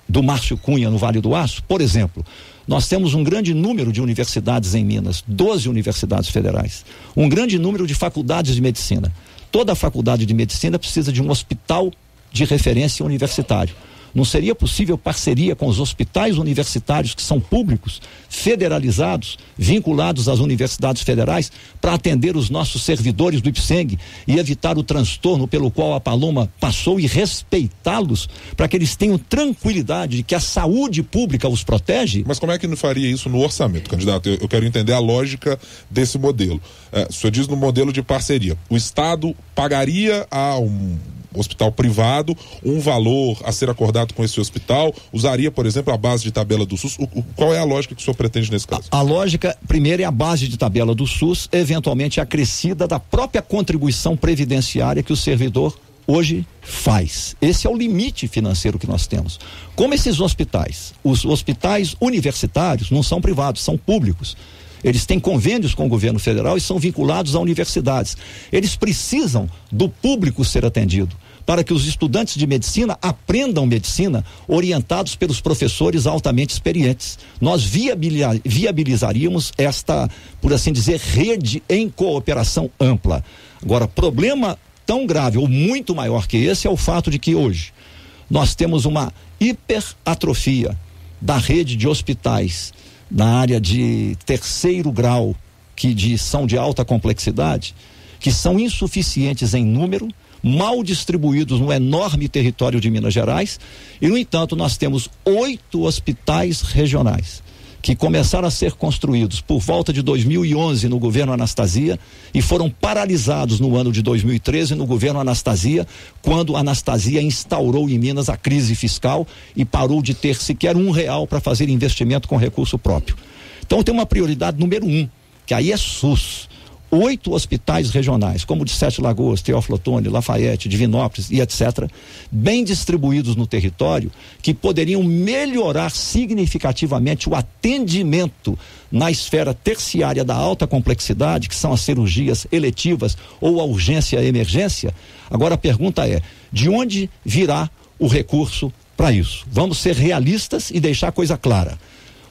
do Márcio Cunha no Vale do Aço? Por exemplo, nós temos um grande número de universidades em Minas, 12 universidades federais, um grande número de faculdades de medicina. Toda faculdade de medicina precisa de um hospital de referência universitário. Não seria possível parceria com os hospitais universitários que são públicos, federalizados, vinculados às universidades federais, para atender os nossos servidores do IPSENG e evitar o transtorno pelo qual a Paloma passou e respeitá-los, para que eles tenham tranquilidade de que a saúde pública os protege?
Mas como é que não faria isso no orçamento, candidato? Eu quero entender a lógica desse modelo. O senhor diz no modelo de parceria. O Estado pagaria a um hospital privado um valor a ser acordado com esse hospital, usaria, por exemplo, a base de tabela do SUS. Qual é a lógica que o senhor pretende nesse caso?
A lógica, primeiro, é a base de tabela do SUS, eventualmente acrescida da própria contribuição previdenciária que o servidor hoje faz. Esse é o limite financeiro que nós temos. Como esses hospitais, os hospitais universitários não são privados, são públicos. Eles têm convênios com o governo federal e são vinculados a universidades. Eles precisam do público ser atendido, para que os estudantes de medicina aprendam medicina orientados pelos professores altamente experientes. Nós viabilizaríamos esta, por assim dizer, rede em cooperação ampla. Agora, problema tão grave ou muito maior que esse é o fato de que hoje nós temos uma hiperatrofia da rede de hospitais na área de terceiro grau, que são de alta complexidade, que são insuficientes em número, mal distribuídos no enorme território de Minas Gerais, e no entanto nós temos 8 hospitais regionais que começaram a ser construídos por volta de 2011 no governo Anastasia e foram paralisados no ano de 2013 no governo Anastasia, quando a Anastasia instaurou em Minas a crise fiscal e parou de ter sequer R$1 para fazer investimento com recurso próprio. Então tem uma prioridade número 1, que aí é SUS. 8 hospitais regionais, como o de Sete Lagoas, Teófilo Otoni, Lafayette, Divinópolis e etc., bem distribuídos no território, que poderiam melhorar significativamente o atendimento na esfera terciária da alta complexidade, que são as cirurgias eletivas ou a urgência e emergência. Agora a pergunta é, de onde virá o recurso para isso? Vamos ser realistas e deixar a coisa clara.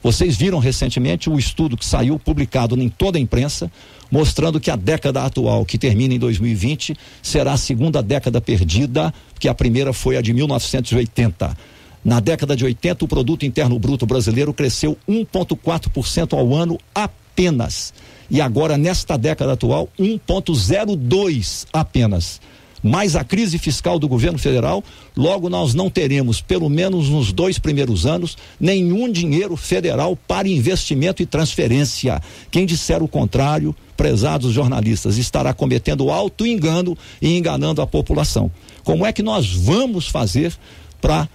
Vocês viram recentemente o estudo que saiu publicado em toda a imprensa, mostrando que a década atual, que termina em 2020, será a segunda década perdida, que a primeira foi a de 1980. Na década de 80, o produto interno bruto brasileiro cresceu 1,4% ao ano apenas. E agora, nesta década atual, 1,02% apenas. Mais a crise fiscal do governo federal, logo nós não teremos, pelo menos nos 2 primeiros anos, nenhum dinheiro federal para investimento e transferência. Quem disser o contrário, prezados jornalistas, estará cometendo auto-engano e enganando a população. Como é que nós vamos fazer para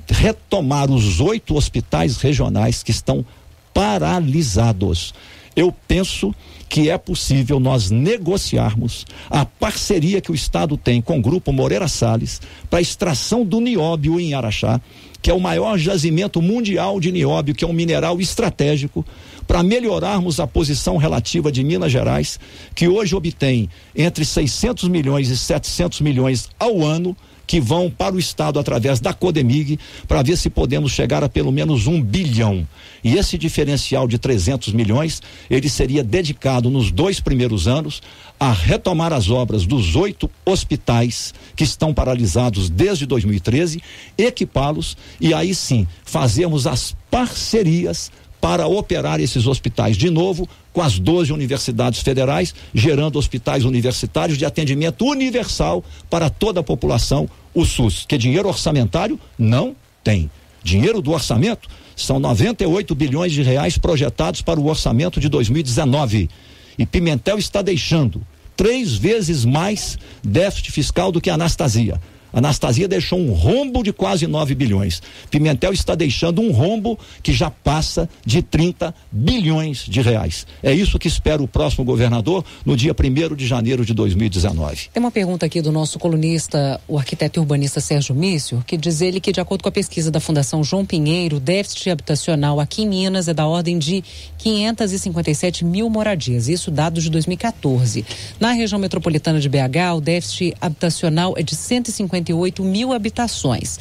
retomar os 8 hospitais regionais que estão paralisados? Eu penso que é possível nós negociarmos a parceria que o Estado tem com o Grupo Moreira Salles para a extração do nióbio em Araxá, que é o maior jazimento mundial de nióbio, que é um mineral estratégico, para melhorarmos a posição relativa de Minas Gerais, que hoje obtém entre 600 milhões e 700 milhões ao ano, que vão para o Estado através da Codemig, para ver se podemos chegar a pelo menos 1 bilhão. E esse diferencial de 300 milhões, ele seria dedicado nos 2 primeiros anos a retomar as obras dos 8 hospitais que estão paralisados desde 2013, equipá-los e aí sim fazermos as parcerias para operar esses hospitais de novo com as 12 universidades federais, gerando hospitais universitários de atendimento universal para toda a população, o SUS, que dinheiro orçamentário não tem. Dinheiro do orçamento são 98 bilhões de reais projetados para o orçamento de 2019. E Pimentel está deixando 3 vezes mais déficit fiscal do que a Anastasia. Anastasia deixou um rombo de quase 9 bilhões. Pimentel está deixando um rombo que já passa de 30 bilhões de reais. É isso que espera o próximo governador no dia 1º de janeiro de 2019.
Tem uma pergunta aqui do nosso colunista, o arquiteto e urbanista Sérgio Mício, que diz ele que, de acordo com a pesquisa da Fundação João Pinheiro, o déficit habitacional aqui em Minas é da ordem de 557 mil moradias. Isso dados de 2014. Na região metropolitana de BH, o déficit habitacional é de 158 mil habitações.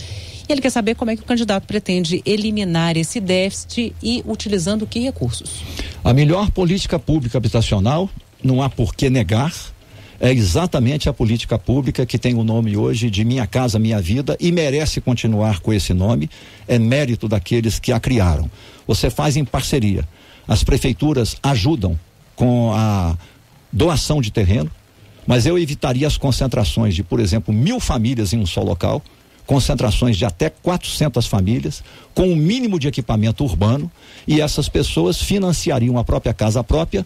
E ele quer saber como é que o candidato pretende eliminar esse déficit e utilizando que recursos.
A melhor política pública habitacional, não há por que negar, é exatamente a política pública que tem o nome hoje de Minha Casa Minha Vida e merece continuar com esse nome. É mérito daqueles que a criaram. Você faz em parceria. As prefeituras ajudam com a doação de terreno, mas eu evitaria as concentrações de, por exemplo, 1.000 famílias em um só local, concentrações de até 400 famílias, com um mínimo de equipamento urbano, e essas pessoas financiariam a própria casa própria,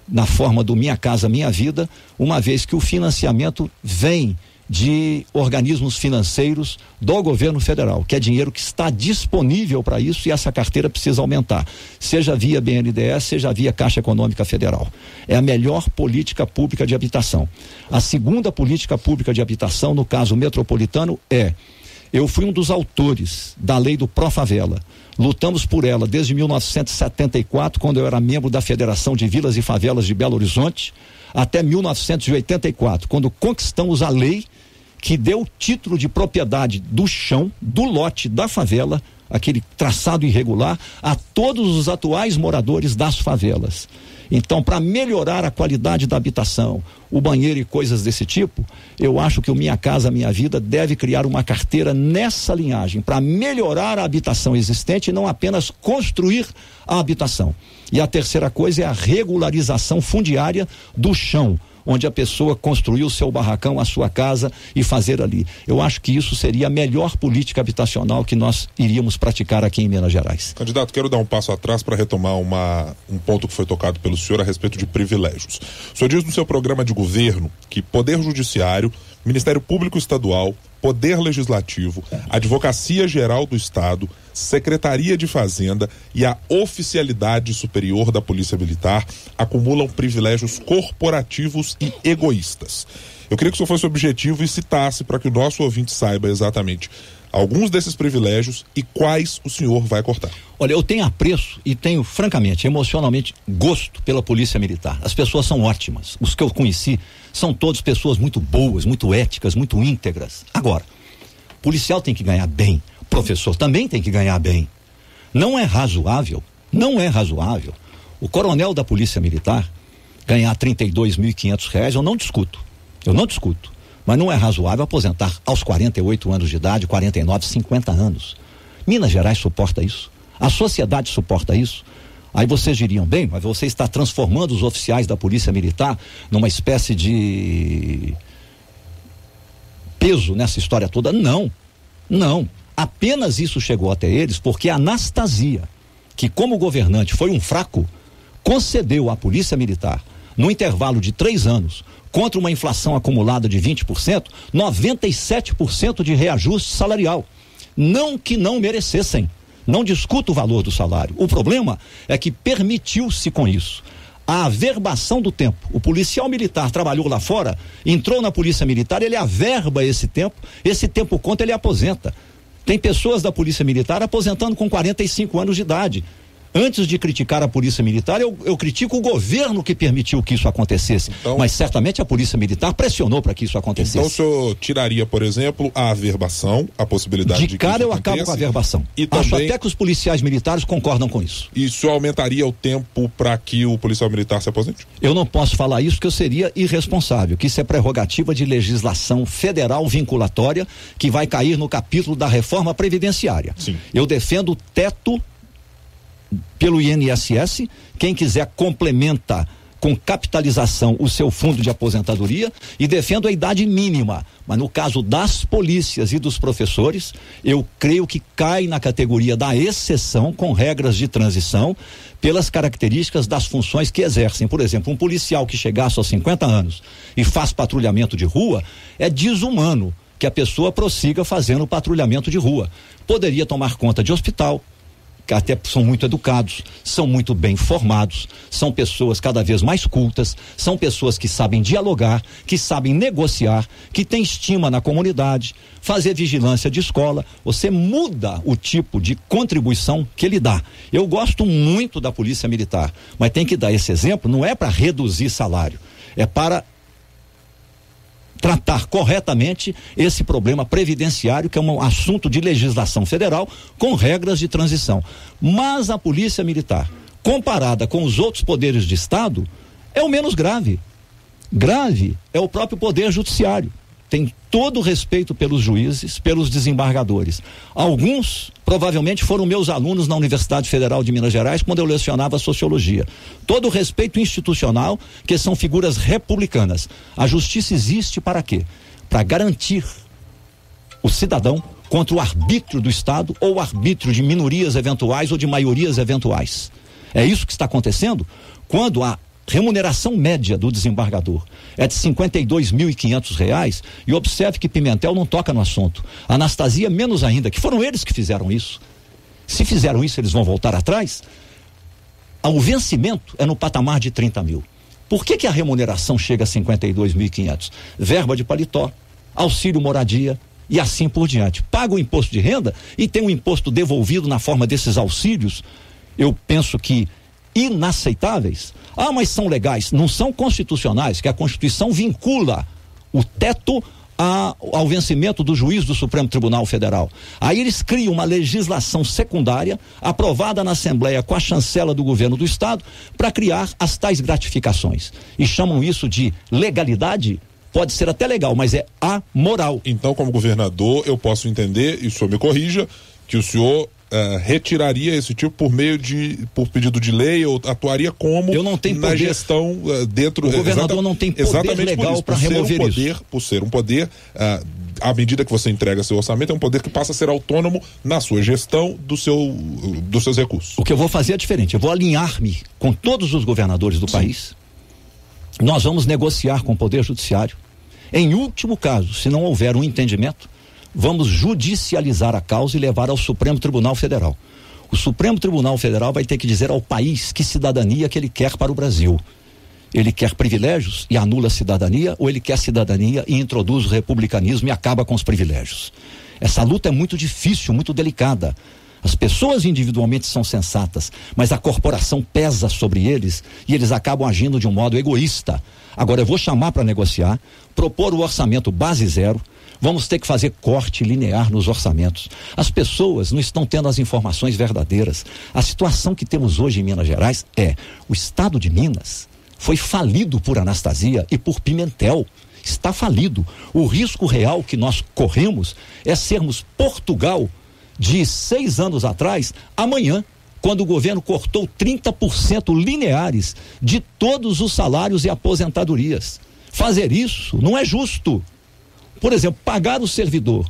na forma do Minha Casa Minha Vida, uma vez que o financiamento vem de organismos financeiros do governo federal, que é dinheiro que está disponível para isso, e essa carteira precisa aumentar, seja via BNDES, seja via Caixa Econômica Federal. É a melhor política pública de habitação. A segunda política pública de habitação, no caso metropolitano, eu fui um dos autores da lei do Pró-Favela. Lutamos por ela desde 1974, quando eu era membro da Federação de Vilas e Favelas de Belo Horizonte, até 1984, quando conquistamos a lei que deu título de propriedade do chão, do lote da favela, aquele traçado irregular, a todos os atuais moradores das favelas. Então, para melhorar a qualidade da habitação, o banheiro e coisas desse tipo, eu acho que o Minha Casa Minha Vida deve criar uma carteira nessa linhagem, para melhorar a habitação existente e não apenas construir a habitação. E a terceira coisa é a regularização fundiária do chão, onde a pessoa construiu o seu barracão, a sua casa, e fazer ali. Eu acho que isso seria a melhor política habitacional que nós iríamos praticar aqui em Minas Gerais.
Candidato, quero dar um passo atrás para retomar um ponto que foi tocado pelo senhor a respeito de privilégios. O senhor diz no seu programa de governo que Poder Judiciário, Ministério Público Estadual, Poder Legislativo, Advocacia Geral do Estado, Secretaria de Fazenda e a Oficialidade Superior da Polícia Militar acumulam privilégios corporativos e egoístas. Eu queria que o senhor fosse objetivo e citasse para que o nosso ouvinte saiba exatamente alguns desses privilégios e quais o senhor vai cortar.
Olha, eu tenho apreço e tenho, francamente, emocionalmente, gosto pela Polícia Militar. As pessoas são ótimas. Os que eu conheci são todas pessoas muito boas, muito éticas, muito íntegras. Agora, policial tem que ganhar bem, professor também tem que ganhar bem. Não é razoável o coronel da Polícia Militar ganhar R$32.500, eu não discuto. Mas não é razoável aposentar aos 48 anos de idade, 49, 50 anos. Minas Gerais suporta isso? A sociedade suporta isso? Aí vocês diriam, bem, mas você está transformando os oficiais da Polícia Militar numa espécie de peso nessa história toda. Não. Apenas isso chegou até eles porque a Anastasia, que como governante foi um fraco, concedeu à Polícia Militar, no intervalo de 3 anos, contra uma inflação acumulada de 20%, 97% de reajuste salarial. Não que não merecessem. Não discuto o valor do salário. O problema é que permitiu-se com isso a averbação do tempo. O policial militar trabalhou lá fora, entrou na Polícia Militar, ele averba esse tempo conta, ele aposenta. Tem pessoas da Polícia Militar aposentando com 45 anos de idade. Antes de criticar a Polícia Militar, eu critico o governo que permitiu que isso acontecesse. Então, mas certamente a Polícia Militar pressionou para que isso acontecesse.
Então o senhor tiraria, por exemplo, a averbação, a possibilidade de
cara eu acabo com a averbação.
E
acho
também,
até que os policiais militares concordam com isso.
E isso aumentaria o tempo para que o policial militar se aposente?
Eu não posso falar isso, porque eu seria irresponsável, que isso é prerrogativa de legislação federal vinculatória que vai cair no capítulo da reforma previdenciária.
Sim.
Eu defendo o teto pelo INSS, quem quiser complementa com capitalização o seu fundo de aposentadoria, e defendo a idade mínima, mas no caso das polícias e dos professores, eu creio que cai na categoria da exceção, com regras de transição, pelas características das funções que exercem. Por exemplo, um policial que chegasse aos 50 anos e faz patrulhamento de rua, é desumano que a pessoa prossiga fazendo patrulhamento de rua. Poderia tomar conta de hospital, que até são muito educados, são muito bem formados, são pessoas cada vez mais cultas, são pessoas que sabem dialogar, que sabem negociar, que têm estima na comunidade, fazer vigilância de escola. Você muda o tipo de contribuição que ele dá. Eu gosto muito da Polícia Militar, mas tem que dar esse exemplo, não é para reduzir salário, é para tratar corretamente esse problema previdenciário, que é um assunto de legislação federal com regras de transição. Mas a Polícia Militar, comparada com os outros poderes de Estado, é o menos grave. grave é o próprio Poder Judiciário. Tem todo o respeito pelos juízes, pelos desembargadores. Alguns provavelmente foram meus alunos na Universidade Federal de Minas Gerais quando eu lecionava Sociologia. Todo o respeito institucional, que são figuras republicanas. A justiça existe para quê? Para garantir o cidadão contra o arbítrio do Estado ou o arbítrio de minorias eventuais ou de maiorias eventuais. É isso que está acontecendo quando a remuneração média do desembargador é de R$52.500, e observe que Pimentel não toca no assunto. Anastasia menos ainda, que foram eles que fizeram isso. Se fizeram isso, eles vão voltar atrás? O vencimento é no patamar de 30 mil. Por que a remuneração chega a 52.500? Verba de paletó, auxílio moradia e assim por diante. Paga o imposto de renda e tem um imposto devolvido na forma desses auxílios, eu penso que inaceitáveis. Mas são legais, não são constitucionais, que a Constituição vincula o teto ao vencimento do juiz do Supremo Tribunal Federal. Aí eles criam uma legislação secundária, aprovada na Assembleia com a chancela do governo do Estado, para criar as tais gratificações. E chamam isso de legalidade. Pode ser até legal, mas é amoral.
Então, como governador, eu posso entender, e o senhor me corrija, que o senhor retiraria esse tipo por pedido de lei, ou atuaria como
eu não tenho
na
poder.
Gestão dentro...
O governador não tem poder legal para remover isso.
Por ser um poder, à medida que você entrega seu orçamento, é um poder que passa a ser autônomo na sua gestão dos seus recursos.
O que eu vou fazer é diferente, eu vou alinhar-me com todos os governadores do país. Nós vamos negociar com o Poder Judiciário. Em último caso, se não houver um entendimento, vamos judicializar a causa e levar ao Supremo Tribunal Federal. O Supremo Tribunal Federal vai ter que dizer ao país que cidadania que ele quer para o Brasil. Ele quer privilégios e anula a cidadania, ou ele quer cidadania e introduz o republicanismo e acaba com os privilégios. Essa luta é muito difícil, muito delicada. As pessoas individualmente são sensatas, mas a corporação pesa sobre eles e eles acabam agindo de um modo egoísta. Agora eu vou chamar para negociar, propor o orçamento base zero. Vamos ter que fazer corte linear nos orçamentos. As pessoas não estão tendo as informações verdadeiras. A situação que temos hoje em Minas Gerais é: o estado de Minas foi falido por Anastasia e por Pimentel. Está falido. O risco real que nós corremos é sermos Portugal de 6 anos atrás, amanhã, quando o governo cortou 30% lineares de todos os salários e aposentadorias. Fazer isso não é justo. Por exemplo, pagar o servidor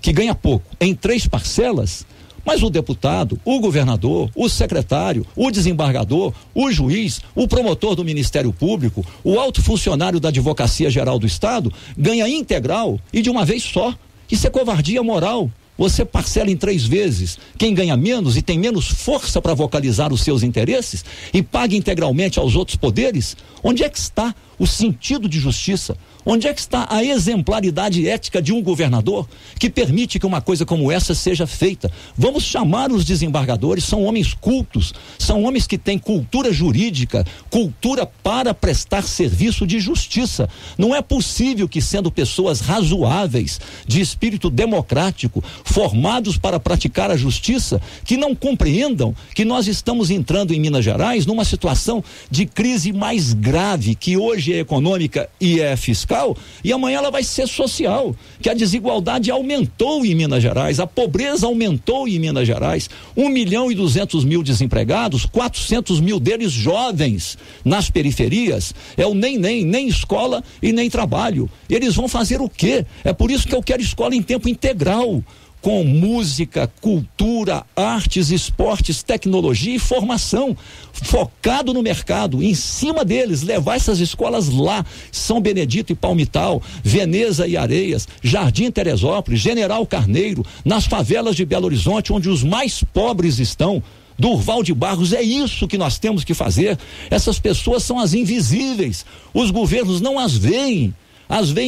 que ganha pouco em 3 parcelas, mas o deputado, o governador, o secretário, o desembargador, o juiz, o promotor do Ministério Público, o alto funcionário da Advocacia Geral do Estado ganha integral e de uma vez só. Isso é covardia moral. Você parcela em 3 vezes quem ganha menos e tem menos força para vocalizar os seus interesses e paga integralmente aos outros poderes? Onde é que está o sentido de justiça? Onde é que está a exemplaridade ética de um governador que permite que uma coisa como essa seja feita? Vamos chamar os desembargadores, são homens cultos, são homens que têm cultura jurídica, cultura para prestar serviço de justiça. Não é possível que, sendo pessoas razoáveis, de espírito democrático, formados para praticar a justiça, que não compreendam que nós estamos entrando em Minas Gerais numa situação de crise mais grave, que hoje é econômica e é fiscal, e amanhã ela vai ser social, que a desigualdade aumentou em Minas Gerais, a pobreza aumentou em Minas Gerais, 1.200.000 desempregados, 400 mil deles jovens nas periferias, é o nem escola e nem trabalho. Eles vão fazer o quê? É por isso que eu quero escola em tempo integral, com música, cultura, artes, esportes, tecnologia e formação, focado no mercado, em cima deles, levar essas escolas lá, São Benedito e Palmital, Veneza e Areias, Jardim Teresópolis, General Carneiro, nas favelas de Belo Horizonte, onde os mais pobres estão. Durval de Barros, é isso que nós temos que fazer. Essas pessoas são as invisíveis, os governos não as veem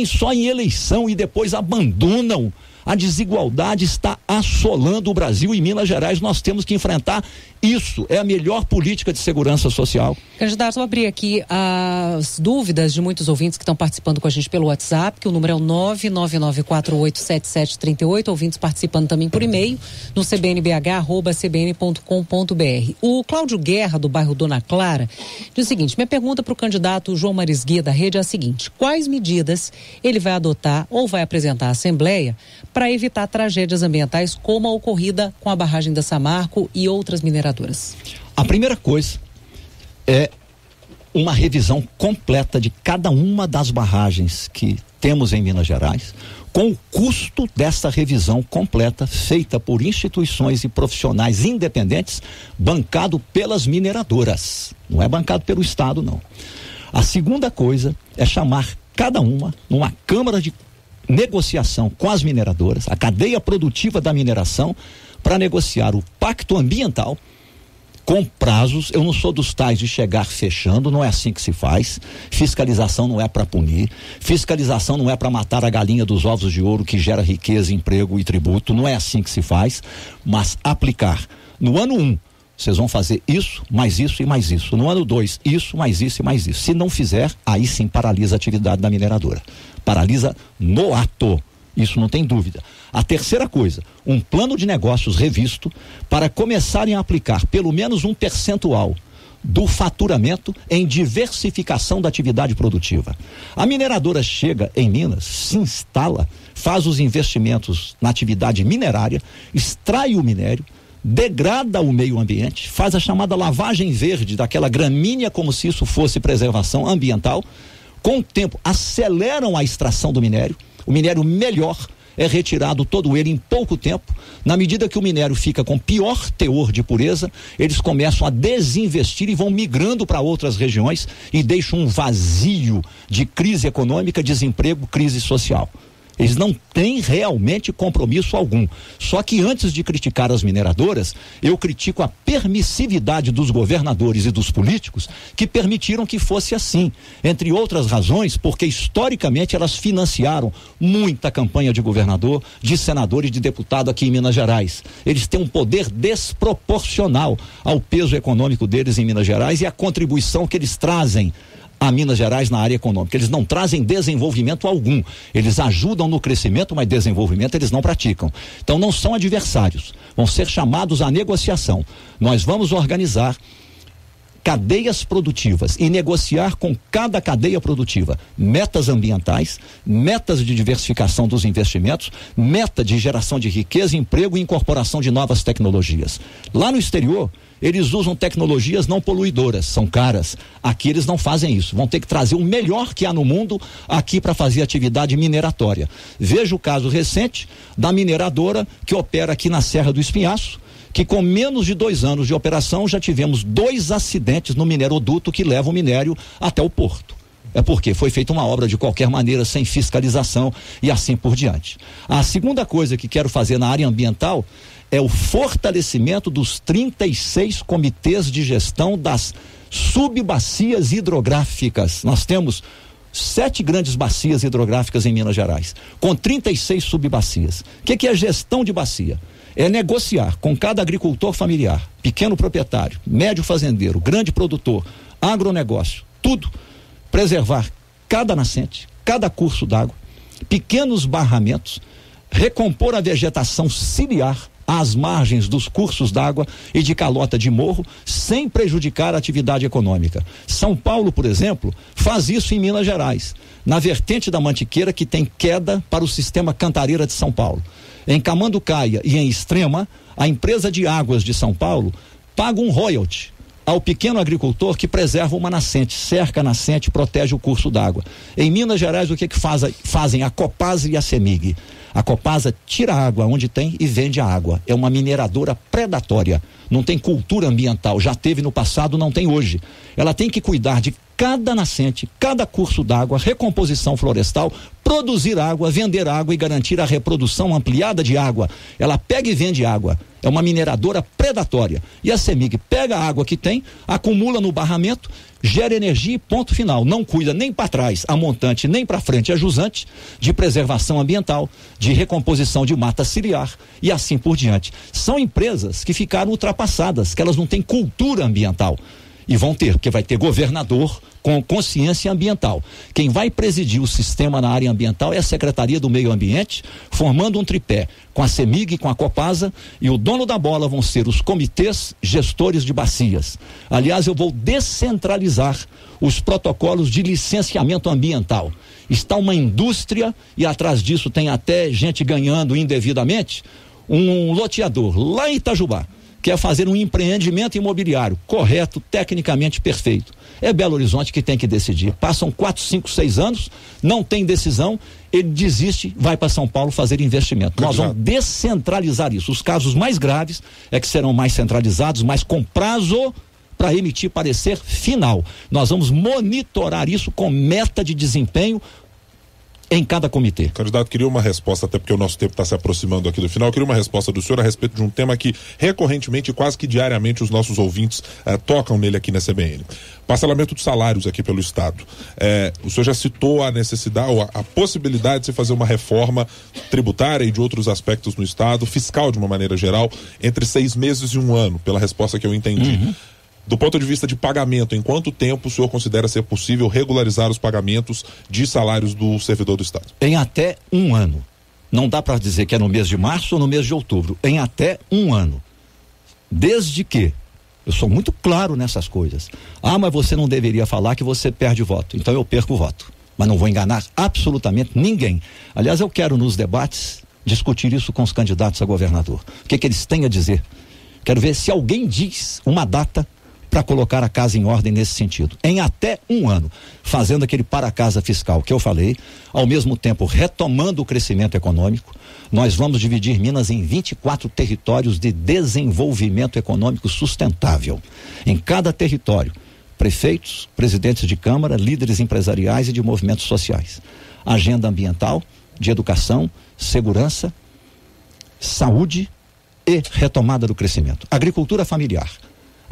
só em eleição e depois abandonam. A desigualdade está assolando o Brasil e Minas Gerais. Nós temos que enfrentar isso. É a melhor política de segurança social.
Candidato, vou abrir aqui as dúvidas de muitos ouvintes que estão participando com a gente pelo WhatsApp, que o número é o 999487738. Ouvintes participando também por e-mail no cbnbh@cbn.com.br. O Cláudio Guerra, do bairro Dona Clara, diz o seguinte: minha pergunta para o candidato João Marisguia da Rede é a seguinte: quais medidas ele vai adotar ou vai apresentar à Assembleia para evitar tragédias ambientais como a ocorrida com a barragem da Samarco e outras mineradoras?
A primeira coisa é uma revisão completa de cada uma das barragens que temos em Minas Gerais, com o custo dessa revisão completa, feita por instituições e profissionais independentes, bancado pelas mineradoras. Não é bancado pelo Estado, não. A segunda coisa é chamar cada uma numa câmara de negociação com as mineradoras, a cadeia produtiva da mineração, para negociar o pacto ambiental com prazos. Eu não sou dos tais de chegar fechando, não é assim que se faz. Fiscalização não é para punir, fiscalização não é para matar a galinha dos ovos de ouro que gera riqueza, emprego e tributo, não é assim que se faz, mas aplicar. No ano 1, vocês vão fazer isso, mais isso e mais isso. No ano 2, isso, mais isso e mais isso. Se não fizer, aí sim paralisa a atividade da mineradora. Paralisa no ato. Isso não tem dúvida. A terceira coisa, um plano de negócios revisto para começarem a aplicar pelo menos um percentual do faturamento em diversificação da atividade produtiva. A mineradora chega em Minas, se instala, faz os investimentos na atividade minerária, extrai o minério, degrada o meio ambiente, faz a chamada lavagem verde daquela gramínea como se isso fosse preservação ambiental. Com o tempo, aceleram a extração do minério. O minério melhor é retirado todo ele em pouco tempo. Na medida que o minério fica com pior teor de pureza, eles começam a desinvestir e vão migrando para outras regiões e deixam um vazio de crise econômica, desemprego, crise social. Eles não têm realmente compromisso algum. Só que antes de criticar as mineradoras, eu critico a permissividade dos governadores e dos políticos que permitiram que fosse assim. Entre outras razões, porque historicamente elas financiaram muita campanha de governador, de senador e de deputado aqui em Minas Gerais. Eles têm um poder desproporcional ao peso econômico deles em Minas Gerais e à contribuição que eles trazem a Minas Gerais na área econômica. Eles não trazem desenvolvimento algum. Eles ajudam no crescimento, mas desenvolvimento eles não praticam. Então não são adversários. Vão ser chamados à negociação. Nós vamos organizar cadeias produtivas e negociar com cada cadeia produtiva metas ambientais, metas de diversificação dos investimentos, meta de geração de riqueza, emprego e incorporação de novas tecnologias. Lá no exterior, eles usam tecnologias não poluidoras, são caras. Aqui eles não fazem isso. Vão ter que trazer o melhor que há no mundo aqui para fazer atividade mineratória. Veja o caso recente da mineradora que opera aqui na Serra do Espinhaço, que com menos de 2 anos de operação já tivemos 2 acidentes no mineroduto que leva o minério até o porto. É porque foi feita uma obra de qualquer maneira, sem fiscalização e assim por diante. A segunda coisa que quero fazer na área ambiental é o fortalecimento dos 36 comitês de gestão das subbacias hidrográficas. Nós temos 7 grandes bacias hidrográficas em Minas Gerais, com 36 subbacias. O que é gestão de bacia? É negociar com cada agricultor familiar, pequeno proprietário, médio fazendeiro, grande produtor, agronegócio, tudo, preservar cada nascente, cada curso d'água, pequenos barramentos, recompor a vegetação ciliar às margens dos cursos d'água e de calota de morro, sem prejudicar a atividade econômica. São Paulo, por exemplo, faz isso em Minas Gerais, na vertente da Mantiqueira, que tem queda para o sistema Cantareira de São Paulo. Em Camanducaia e em Extrema, a empresa de águas de São Paulo paga um royalty ao pequeno agricultor que preserva uma nascente, cerca a nascente, protege o curso d'água. Em Minas Gerais, o que fazem a Copasa e a Semig? A Copasa tira a água onde tem e vende a água. É uma mineradora predatória. Não tem cultura ambiental. Já teve no passado, não tem hoje. Ela tem que cuidar de cada nascente, cada curso d'água, recomposição florestal, produzir água, vender água e garantir a reprodução ampliada de água. Ela pega e vende água. É uma mineradora predatória. E a CEMIG pega a água que tem, acumula no barramento, gera energia e ponto final. Não cuida nem para trás, a montante, nem para frente, a jusante, de preservação ambiental, de recomposição de mata ciliar e assim por diante. São empresas que ficaram ultrapassadas, que elas não têm cultura ambiental. E vão ter, porque vai ter governador com consciência ambiental. Quem vai presidir o sistema na área ambiental é a Secretaria do Meio Ambiente, formando um tripé com a CEMIG, com a Copasa, e o dono da bola vão ser os comitês gestores de bacias. Aliás, eu vou descentralizar os protocolos de licenciamento ambiental. Está uma indústria, e atrás disso tem até gente ganhando indevidamente, um loteador lá em Itajubá, quer fazer um empreendimento imobiliário correto, tecnicamente perfeito. É Belo Horizonte que tem que decidir. Passam 4, 5, 6 anos, não tem decisão, ele desiste, vai para São Paulo fazer investimento. Nós vamos descentralizar isso. Os casos mais graves é que serão mais centralizados, mas com prazo para emitir parecer final. Nós vamos monitorar isso com meta de desempenho em cada comitê.
Candidato, queria uma resposta, até porque o nosso tempo está se aproximando aqui do final, eu queria uma resposta do senhor a respeito de um tema que recorrentemente, quase que diariamente, os nossos ouvintes tocam nele aqui na CBN. Parcelamento de salários aqui pelo Estado. O senhor já citou a necessidade, ou a possibilidade de se fazer uma reforma tributária e de outros aspectos no Estado, fiscal de uma maneira geral, entre 6 meses e 1 ano, pela resposta que eu entendi. Do ponto de vista de pagamento, em quanto tempo o senhor considera ser possível regularizar os pagamentos de salários do servidor do Estado?
Em até 1 ano. Não dá para dizer que é no mês de março ou no mês de outubro. Em até 1 ano. Desde que, eu sou muito claro nessas coisas. Mas você não deveria falar que você perde voto. Então eu perco o voto. Mas não vou enganar absolutamente ninguém. Aliás, eu quero nos debates discutir isso com os candidatos a governador. O que eles têm a dizer? Quero ver se alguém diz uma data para colocar a casa em ordem nesse sentido. Em até 1 ano, fazendo aquele para-casa fiscal que eu falei, ao mesmo tempo retomando o crescimento econômico, nós vamos dividir Minas em 24 territórios de desenvolvimento econômico sustentável. Em cada território, prefeitos, presidentes de câmara, líderes empresariais e de movimentos sociais. Agenda ambiental, de educação, segurança, saúde e retomada do crescimento. Agricultura familiar.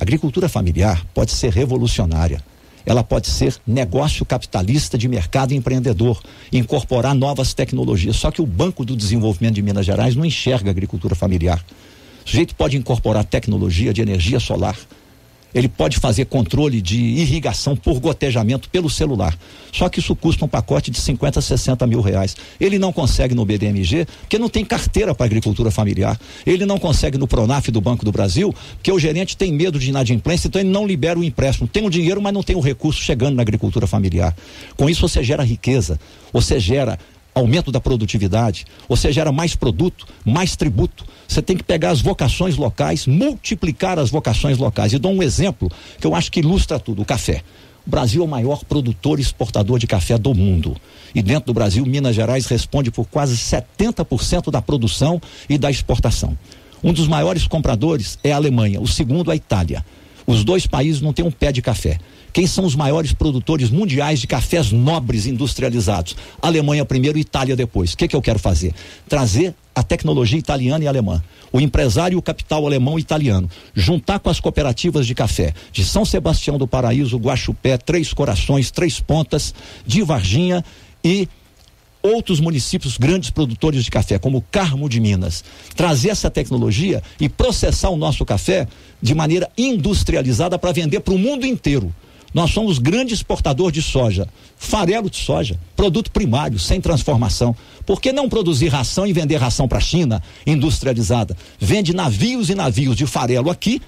A agricultura familiar pode ser revolucionária, ela pode ser negócio capitalista de mercado empreendedor, incorporar novas tecnologias, só que o Banco do Desenvolvimento de Minas Gerais não enxerga a agricultura familiar. O sujeito pode incorporar tecnologia de energia solar, ele pode fazer controle de irrigação por gotejamento pelo celular, só que isso custa um pacote de 50, 60 mil reais. Ele não consegue no BDMG, porque não tem carteira para agricultura familiar. Ele não consegue no Pronaf do Banco do Brasil, porque o gerente tem medo de inadimplência, então ele não libera o empréstimo. Tem o dinheiro, mas não tem o recurso chegando na agricultura familiar. Com isso você gera riqueza, você gera aumento da produtividade, você gera mais produto, mais tributo. Você tem que pegar as vocações locais, multiplicar as vocações locais. E dou um exemplo que eu acho que ilustra tudo: o café. O Brasil é o maior produtor e exportador de café do mundo. E dentro do Brasil, Minas Gerais responde por quase 70% da produção e da exportação. Um dos maiores compradores é a Alemanha, o segundo a Itália. Os 2 países não têm um pé de café. Quem são os maiores produtores mundiais de cafés nobres industrializados? Alemanha primeiro, Itália depois. O que eu quero fazer? Trazer a tecnologia italiana e alemã, o empresário e o capital alemão e italiano, juntar com as cooperativas de café de São Sebastião do Paraíso, Guaxupé, Três Corações, Três Pontas, de Varginha e outros municípios grandes produtores de café, como Carmo de Minas, trazer essa tecnologia e processar o nosso café de maneira industrializada para vender para o mundo inteiro. Nós somos grande exportador de soja, farelo de soja, produto primário, sem transformação. Por que não produzir ração e vender ração para a China, industrializada? Vende navios e navios de farelo aqui,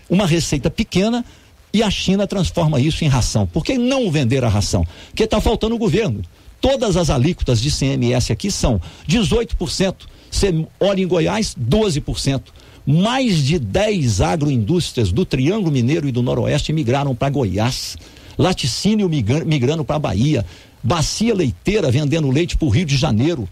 uma receita pequena, e a China transforma isso em ração. Por que não vender a ração? Porque está faltando o governo. Todas as alíquotas de CMS aqui são 18%. Você olha em Goiás, 12%. Mais de 10 agroindústrias do Triângulo Mineiro e do Noroeste migraram para Goiás. Laticínio migrando para Bahia. Bacia leiteira vendendo leite para o Rio de Janeiro.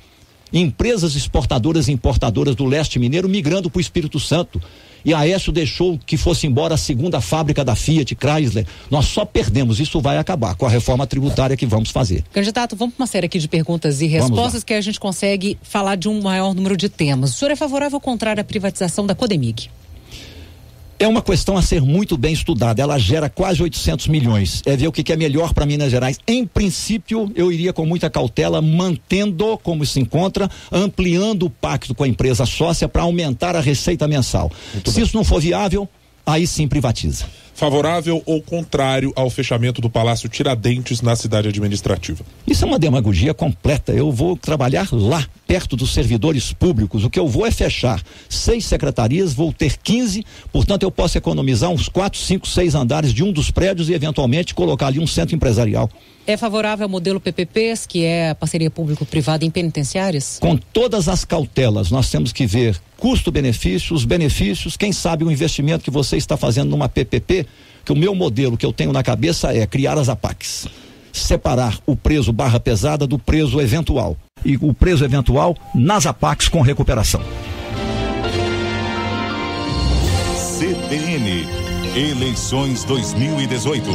empresas exportadoras e importadoras do leste mineiro migrando para o Espírito Santo. E a Aécio deixou que fosse embora a segunda fábrica da Fiat, Chrysler. Nós só perdemos, isso vai acabar com a reforma tributária que vamos fazer.
Candidato, vamos para uma série aqui de perguntas e respostas que a gente consegue falar de um maior número de temas. O senhor é favorável ou contrário à privatização da Codemig?
É uma questão a ser muito bem estudada, ela gera quase 800 milhões, é ver o que é melhor para Minas Gerais. Em princípio, eu iria com muita cautela, mantendo como se encontra, ampliando o pacto com a empresa sócia para aumentar a receita mensal. Se isso não for viável, aí sim privatiza.
Favorável ou contrário ao fechamento do Palácio Tiradentes na cidade administrativa?
Isso é uma demagogia completa. Eu vou trabalhar lá, perto dos servidores públicos. O que eu vou é fechar 6 secretarias, vou ter 15, portanto eu posso economizar uns 4, 5, 6 andares de um dos prédios e eventualmente colocar ali um centro empresarial.
É favorável ao modelo PPPs, que é a parceria público-privada em penitenciárias?
Com todas as cautelas, nós temos que ver custo-benefício, os benefícios, quem sabe o investimento que você está fazendo numa PPP, que o meu modelo que eu tenho na cabeça é criar as APACs. Separar o preso barra pesada do preso eventual. E o preso eventual nas APACs com recuperação.
CBN, eleições 2018.